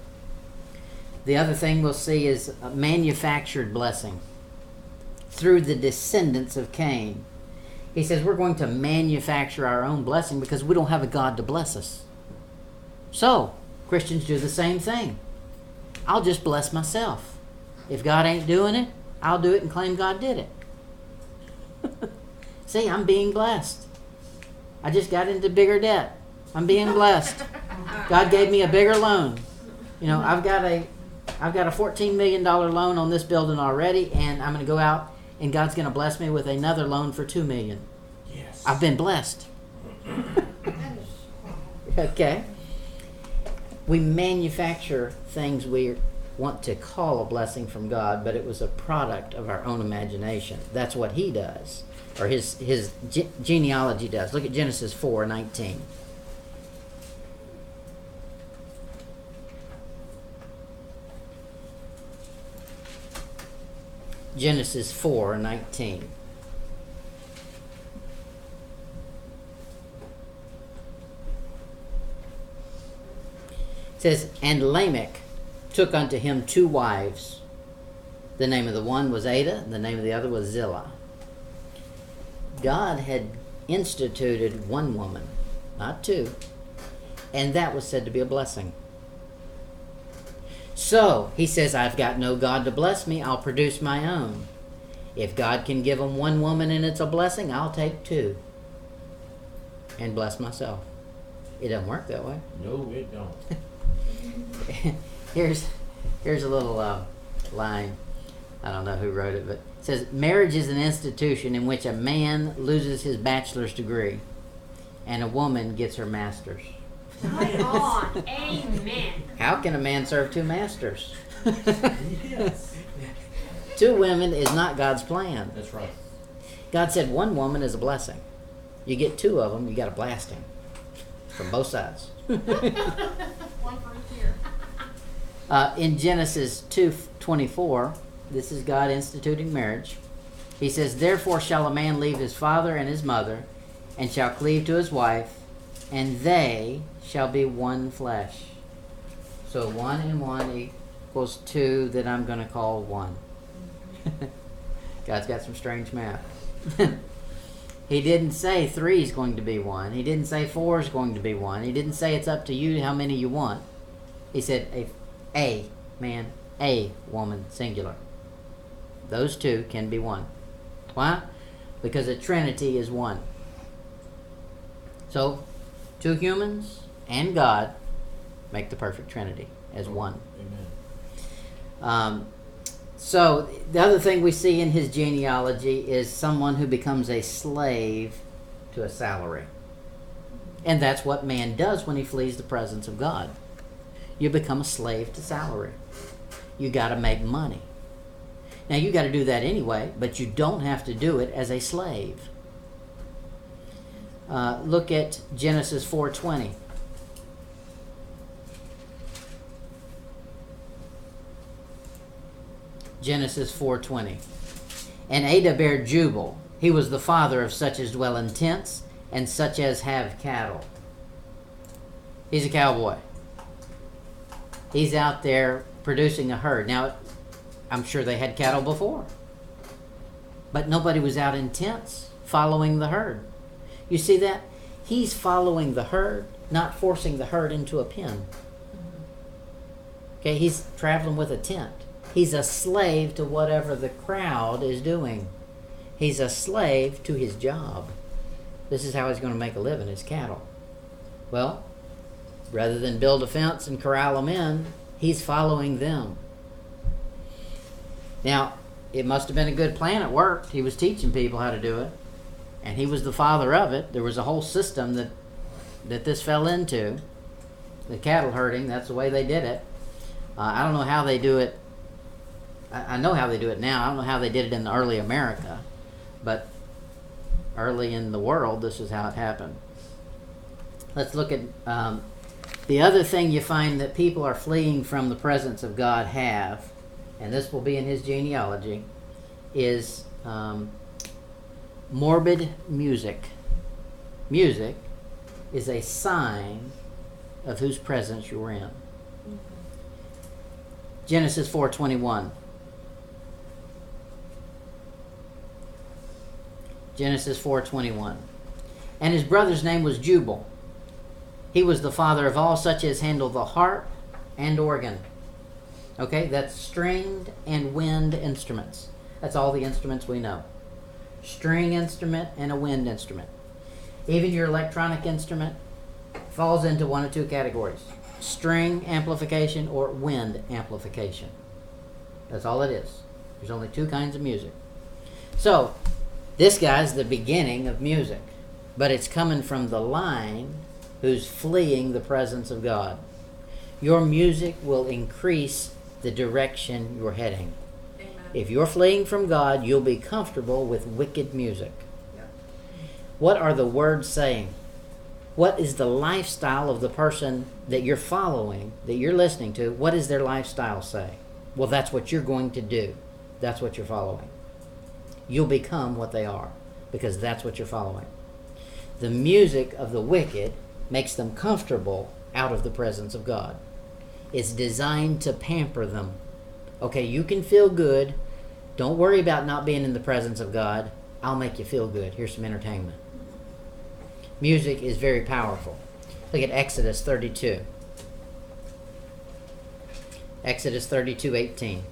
The other thing we'll see is a manufactured blessing through the descendants of Cain. He says we're going to manufacture our own blessing because we don't have a God to bless us. So, Christians do the same thing. I'll just bless myself. If God ain't doing it, I'll do it and claim God did it. See, I'm being blessed. I just got into bigger debt. I'm being blessed. God gave me a bigger loan. You know, I've got a $14 million loan on this building already, and I'm going to go out and God's going to bless me with another loan for $2 million. Yes. I've been blessed. Okay. We manufacture things we want to call a blessing from God, but it was a product of our own imagination. That's what he does, or his genealogy does. Look at Genesis 4:19. Genesis 4:19. It says, and Lamech took unto him 2 wives. The name of the one was Ada, and the name of the other was Zillah. God had instituted 1 woman, not 2, and that was said to be a blessing. So, he says, I've got no God to bless me, I'll produce my own. If God can give them 1 woman and it's a blessing, I'll take 2 and bless myself. It doesn't work that way. No, it don't. Here's a little line. I don't know who wrote it, but it says, marriage is an institution in which a man loses his bachelor's degree and a woman gets her master's. Right on. Amen. How can a man serve 2 masters? Yes. 2 women is not God's plan. That's right. God said 1 woman is a blessing. You get 2 of them, you got a blasting from both sides. One for each year. In Genesis 2:24, this is God instituting marriage. He says, therefore shall a man leave his father and his mother, and shall cleave to his wife, and they shall be one flesh. So 1 and 1 equals 2 that I'm going to call 1. God's got some strange math. He didn't say 3 is going to be 1. He didn't say 4 is going to be 1. He didn't say it's up to you how many you want. He said a man, a woman, singular. Those 2 can be 1. Why? Because a trinity is 1. So, 2 humans and God make the perfect trinity as 1. Amen. So, the other thing we see in his genealogy is someone who becomes a slave to a salary. And that's what man does when he flees the presence of God. You become a slave to salary. You got to make money. Now, you got to do that anyway, but you don't have to do it as a slave. Look at Genesis 4:20. Genesis 4:20. And Ada bare Jubal. He was the father of such as dwell in tents and such as have cattle. He's a cowboy. He's out there producing a herd. Now, I'm sure they had cattle before, but nobody was out in tents following the herd. You see that? He's following the herd, not forcing the herd into a pen. Okay, he's traveling with a tent. He's a slave to whatever the crowd is doing. He's a slave to his job. This is how he's going to make a living, his cattle. Well, rather than build a fence and corral them in, he's following them. Now, it must have been a good plan. It worked. He was teaching people how to do it, and he was the father of it. There was a whole system that this fell into. The cattle herding, that's the way they did it. I don't know how they do it. I know how they do it now. I don't know how they did it in the early America, but early in the world, this is how it happened. Let's look at the other thing you find that people are fleeing from the presence of God have, and this will be in his genealogy, is morbid music. Music is a sign of whose presence you're in. Genesis 4:21. Genesis 4:21. And his brother's name was Jubal. He was the father of all such as handle the harp and organ. Okay, that's stringed and wind instruments. That's all the instruments we know. String instrument and a wind instrument. Even your electronic instrument falls into one of 2 categories. String amplification or wind amplification. That's all it is. There's only 2 kinds of music. So, this guy's the beginning of music, but it's coming from the line who's fleeing the presence of God. Your music will increase the direction you're heading. Amen. If you're fleeing from God, you'll be comfortable with wicked music. Yep. What are the words saying? What is the lifestyle of the person that you're following, that you're listening to? What does their lifestyle say? Well, that's what you're going to do. That's what you're following. You'll become what they are, because that's what you're following. The music of the wicked makes them comfortable out of the presence of God. It's designed to pamper them. Okay, you can feel good. Don't worry about not being in the presence of God. I'll make you feel good. Here's some entertainment. Music is very powerful. Look at Exodus 32. Exodus 32:18.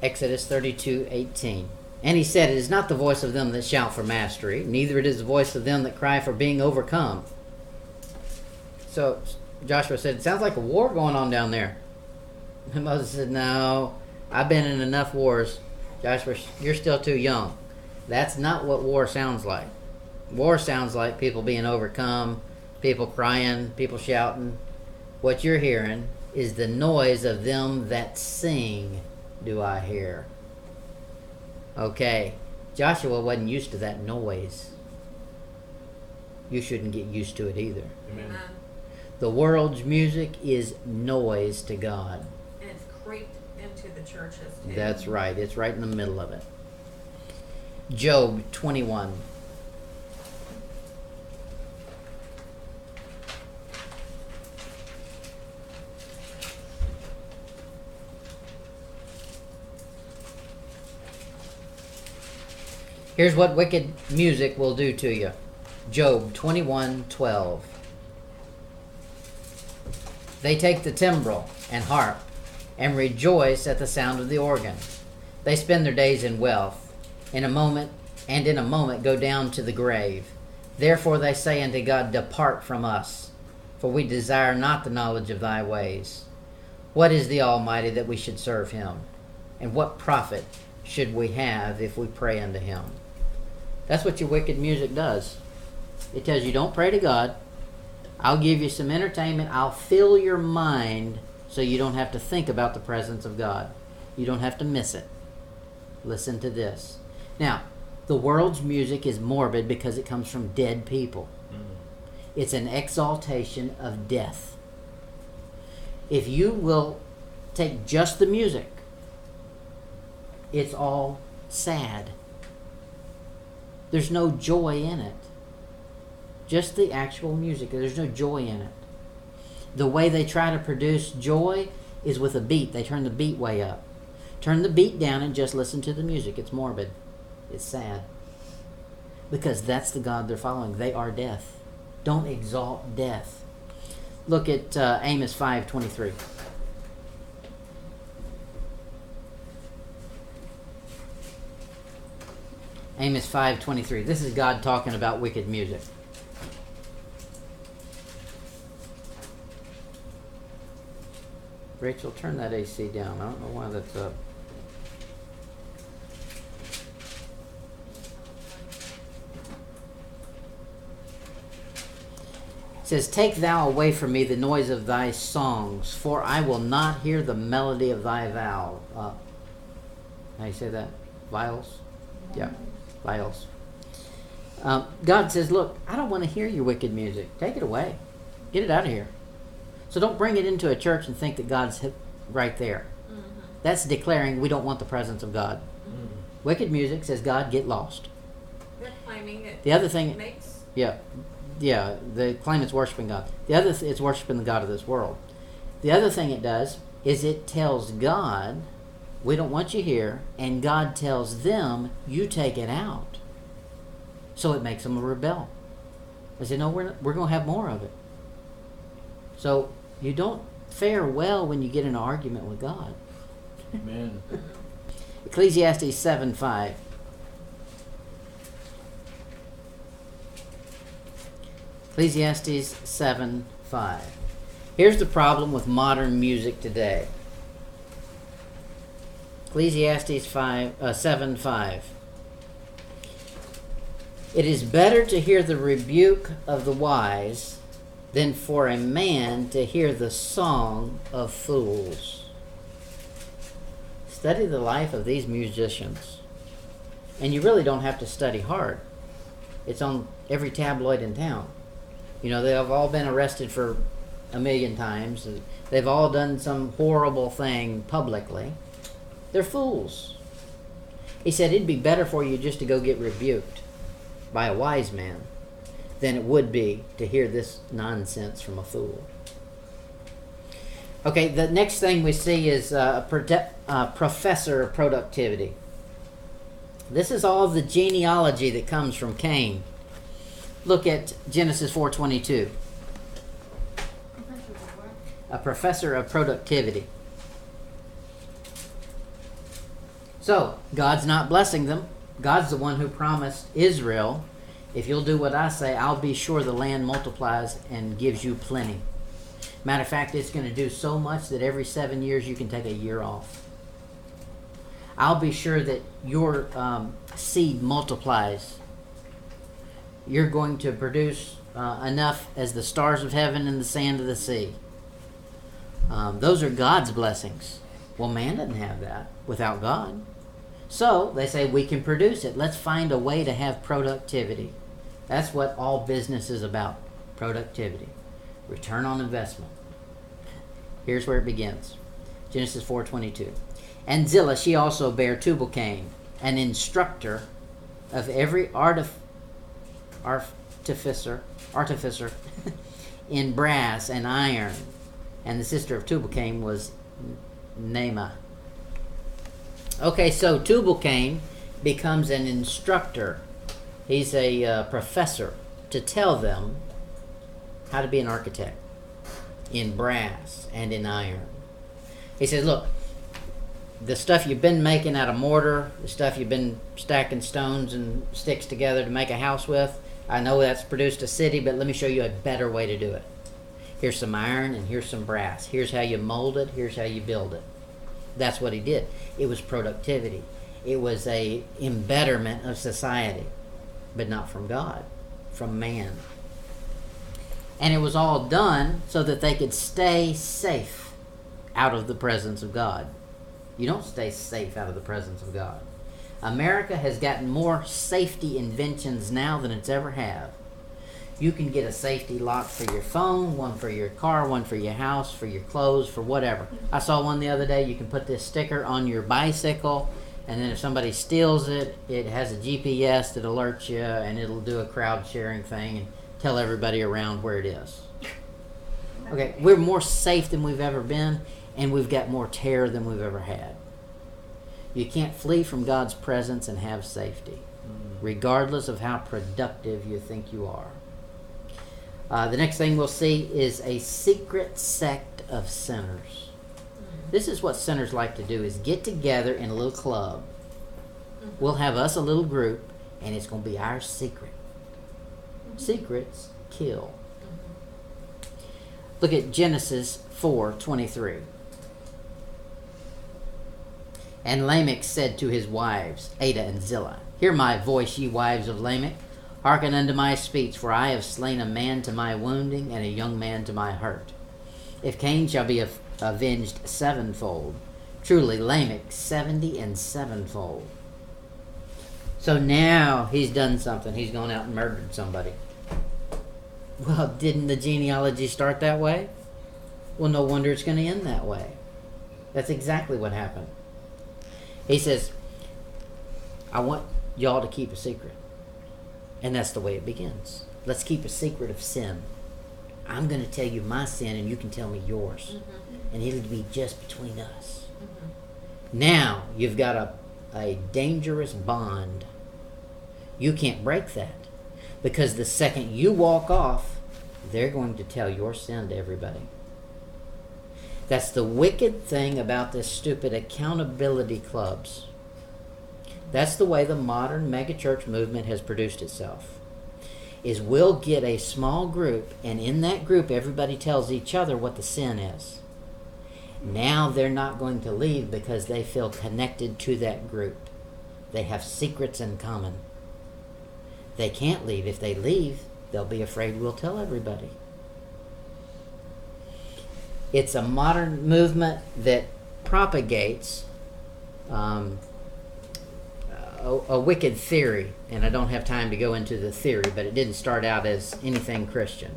Exodus 32:18. And he said, it is not the voice of them that shout for mastery, neither it is the voice of them that cry for being overcome. So Joshua said, it sounds like a war going on down there. And Moses said, no, I've been in enough wars. Joshua, you're still too young. That's not what war sounds like. War sounds like people being overcome, people crying, people shouting. What you're hearing is the noise of them that sing, do I hear. Okay, Joshua wasn't used to that noise. You shouldn't get used to it either. Amen. Amen. The world's music is noise to God. And it's creeped into the churches too. That's right. It's right in the middle of it. Job 21. Here's what wicked music will do to you. Job 21:12. They take the timbrel and harp and rejoice at the sound of the organ. They spend their days in wealth. In a moment go down to the grave. Therefore they say unto God, depart from us, for we desire not the knowledge of thy ways. What is the Almighty that we should serve him? And what profit should we have if we pray unto him? That's what your wicked music does. It tells you don't pray to God. I'll give you some entertainment. I'll fill your mind so you don't have to think about the presence of God. You don't have to miss it. Listen to this. Now, the world's music is morbid because it comes from dead people. It's an exaltation of death. If you will take just the music, it's all sad. There's no joy in it. Just the actual music. There's no joy in it. The way they try to produce joy is with a beat. They turn the beat way up. Turn the beat down and just listen to the music. It's morbid. It's sad. Because that's the God they're following. They are death. Don't exalt death. Look at Amos 5:23. Amos 5:23. This is God talking about wicked music. Rachel, turn that AC down. I don't know why that's up. It says, take thou away from me the noise of thy songs, for I will not hear the melody of thy vow. How do you say that? Viols? Yeah, viols. God says, look, I don't want to hear your wicked music. Take it away. Get it out of here. So don't bring it into a church and think that God's right there. Mm-hmm. That's declaring we don't want the presence of God. Mm-hmm. Wicked music says, God, get lost. They're claiming it. The other thing, makes. Yeah, they claim it's worshiping God. The other, it's worshiping the God of this world. The other thing it does is it tells God, we don't want you here, and God tells them, you take it out. So it makes them a rebel. They say, no, we're going to have more of it. So you don't fare well when you get in an argument with God. Amen. Ecclesiastes 7:5. Ecclesiastes 7:5. Here's the problem with modern music today. Ecclesiastes 7:5. It is better to hear the rebuke of the wise than for a man to hear the song of fools. Study the life of these musicians. And you really don't have to study hard. It's on every tabloid in town. You know, they've all been arrested for 1,000,000 times. They've all done some horrible thing publicly. They're fools. He said it'd be better for you just to go get rebuked by a wise man than it would be to hear this nonsense from a fool. Okay, the next thing we see is professor of productivity. This is all the genealogy that comes from Cain. Look at Genesis 4:22. A professor of productivity. So, God's not blessing them. God's the one who promised Israel, if you'll do what I say, I'll be sure the land multiplies and gives you plenty. Matter of fact, it's going to do so much that every 7 years you can take a year off. I'll be sure that your seed multiplies. You're going to produce enough as the stars of heaven and the sand of the sea. Those are God's blessings. Well, man doesn't have that without God. So they say we can produce it. Let's find a way to have productivity. That's what all business is about. Productivity. Return on investment. Here's where it begins. Genesis 4:22. And Zillah, she also bare Tubal-Cain, an instructor of every artificer in brass and iron. And the sister of Tubal-Cain was Naamah. Okay, so Tubal-Cain becomes an instructor. He's a professor to tell them how to be an architect in brass and in iron. He says, look, the stuff you've been making out of mortar, the stuff you've been stacking stones and sticks together to make a house with, I know that's produced a city, but let me show you a better way to do it. Here's some iron and here's some brass. Here's how you mold it. Here's how you build it. That's what he did. It was productivity. It was a embetterment of society, but not from God, from man. And it was all done so that they could stay safe out of the presence of God. You don't stay safe out of the presence of God. America has gotten more safety inventions now than it's ever had. You can get a safety lock for your phone, one for your car, one for your house, for your clothes, for whatever. I saw one the other day. You can put this sticker on your bicycle, and then if somebody steals it, it has a GPS that alerts you, and it'll do a crowd sharing thing and tell everybody around where it is. Okay, we're more safe than we've ever been, and we've got more terror than we've ever had. You can't flee from God's presence and have safety, regardless of how productive you think you are. The next thing we'll see is a secret sect of sinners. This is what sinners like to do, is get together in a little club. We'll have us a little group, and it's going to be our secret. Secrets kill. Look at Genesis 4:23. And Lamech said to his wives, Adah and Zillah, hear my voice, ye wives of Lamech. Hearken unto my speech, for I have slain a man to my wounding, and a young man to my hurt. If Cain shall be avenged sevenfold, truly Lamech 70 and sevenfold. So now he's done something. He's gone out and murdered somebody. Well, didn't the genealogy start that way? Well, no wonder it's going to end that way. That's exactly what happened. He says, I want y'all to keep a secret. And that's the way it begins. Let's keep a secret of sin. I'm going to tell you my sin, and you can tell me yours. And it'll be just between us. Now you've got a dangerous bond. You can't break that. Because the second you walk off, they're going to tell your sin to everybody. That's the wicked thing about this stupid accountability clubs. That's the way the modern megachurch movement has produced itself. Is we'll get a small group, and in that group everybody tells each other what the sin is. Now they're not going to leave because they feel connected to that group. They have secrets in common. They can't leave. If they leave, they'll be afraid we'll tell everybody. It's a modern movement that propagates a wicked theory, and I don't have time to go into the theory, but it didn't start out as anything Christian.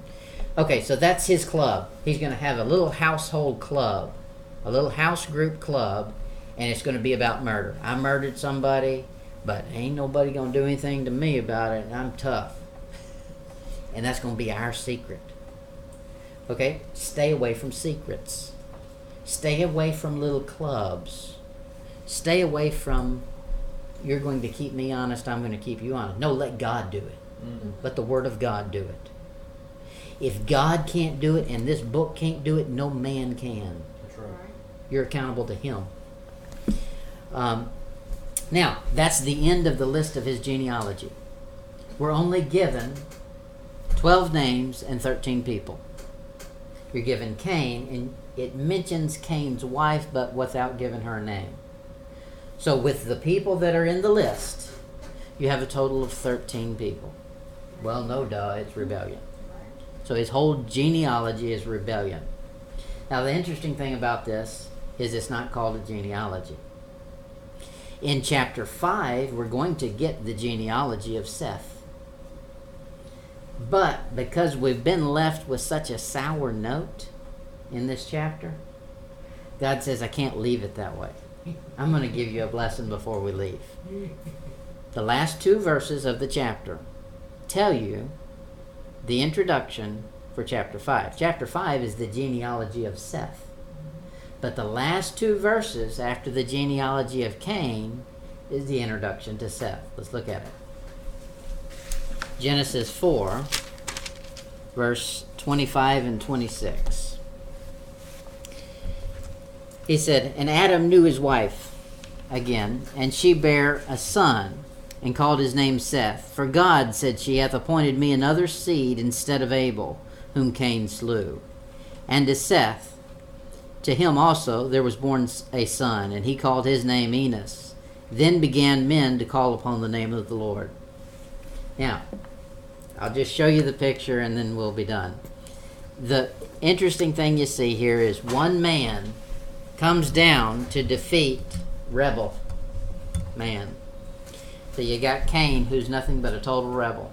Okay, so that's his club. He's going to have a little household club, a little house group club, and it's going to be about murder. I murdered somebody, but ain't nobody going to do anything to me about it, and I'm tough. And that's going to be our secret. Okay? Stay away from secrets. Stay away from little clubs. Stay away from, you're going to keep me honest, I'm going to keep you honest. No, let God do it. Let the Word of God do it. If God can't do it and this book can't do it, no man can. That's right. You're accountable to Him. Now, that's the end of the list of his genealogy. We're only given 12 names and 13 people. You're given Cain, and it mentions Cain's wife, but without giving her a name. So with the people that are in the list, you have a total of 13 people. Well, no, it's rebellion. So his whole genealogy is rebellion. Now, the interesting thing about this is it's not called a genealogy. In chapter 5, we're going to get the genealogy of Seth. But because we've been left with such a sour note in this chapter, God says, I can't leave it that way. I'm going to give you a blessing before we leave. The last 2 verses of the chapter tell you the introduction for chapter 5. Chapter 5 is the genealogy of Seth. But the last 2 verses after the genealogy of Cain is the introduction to Seth. Let's look at it. Genesis 4, verse 25 and 26. He said, And Adam knew his wife again, and she bare a son, and called his name Seth. For God, said she, hath appointed me another seed instead of Abel, whom Cain slew. And to Seth, to him also there was born a son, and he called his name Enos. Then began men to call upon the name of the Lord. Now, I'll just show you the picture and then we'll be done. The interesting thing you see here is one man comes down to defeat Rebel man. So you got Cain, who's nothing but a total rebel.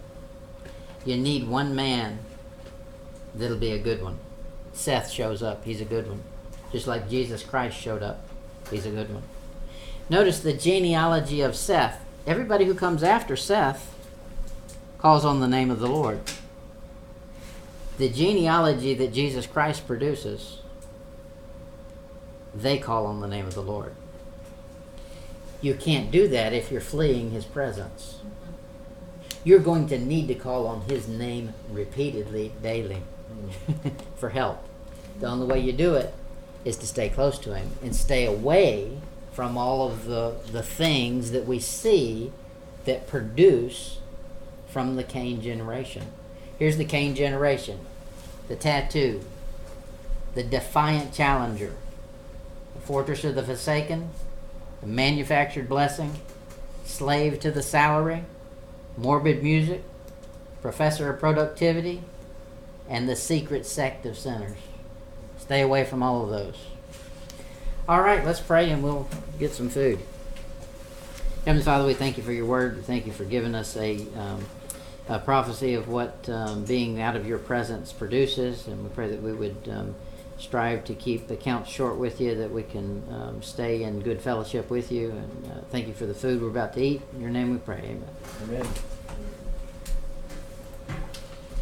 You need one man that'll be a good one. Seth shows up. He's a good one. Just like Jesus Christ showed up. He's a good one. Notice the genealogy of Seth. Everybody who comes after Seth calls on the name of the Lord. The genealogy that Jesus Christ produces, they call on the name of the Lord. You can't do that if you're fleeing his presence. You're going to need to call on his name repeatedly, daily, for help. The only way you do it is to stay close to him and stay away from all of the things that we see that produce from the Cain generation. Here's the Cain generation. The tattoo. The Defiant Challenger. The Fortress of the Forsaken. The Manufactured Blessing. Slave to the Salary. Morbid Music. Professor of Productivity. And the Secret Sect of Sinners. Stay away from all of those. All right, let's pray and we'll get some food. Heavenly Father, we thank you for your word. We thank you for giving us a prophecy of what being out of your presence produces, and we pray that we would strive to keep accounts short with you, that we can stay in good fellowship with you, and thank you for the food we're about to eat. In your name we pray, amen. Amen.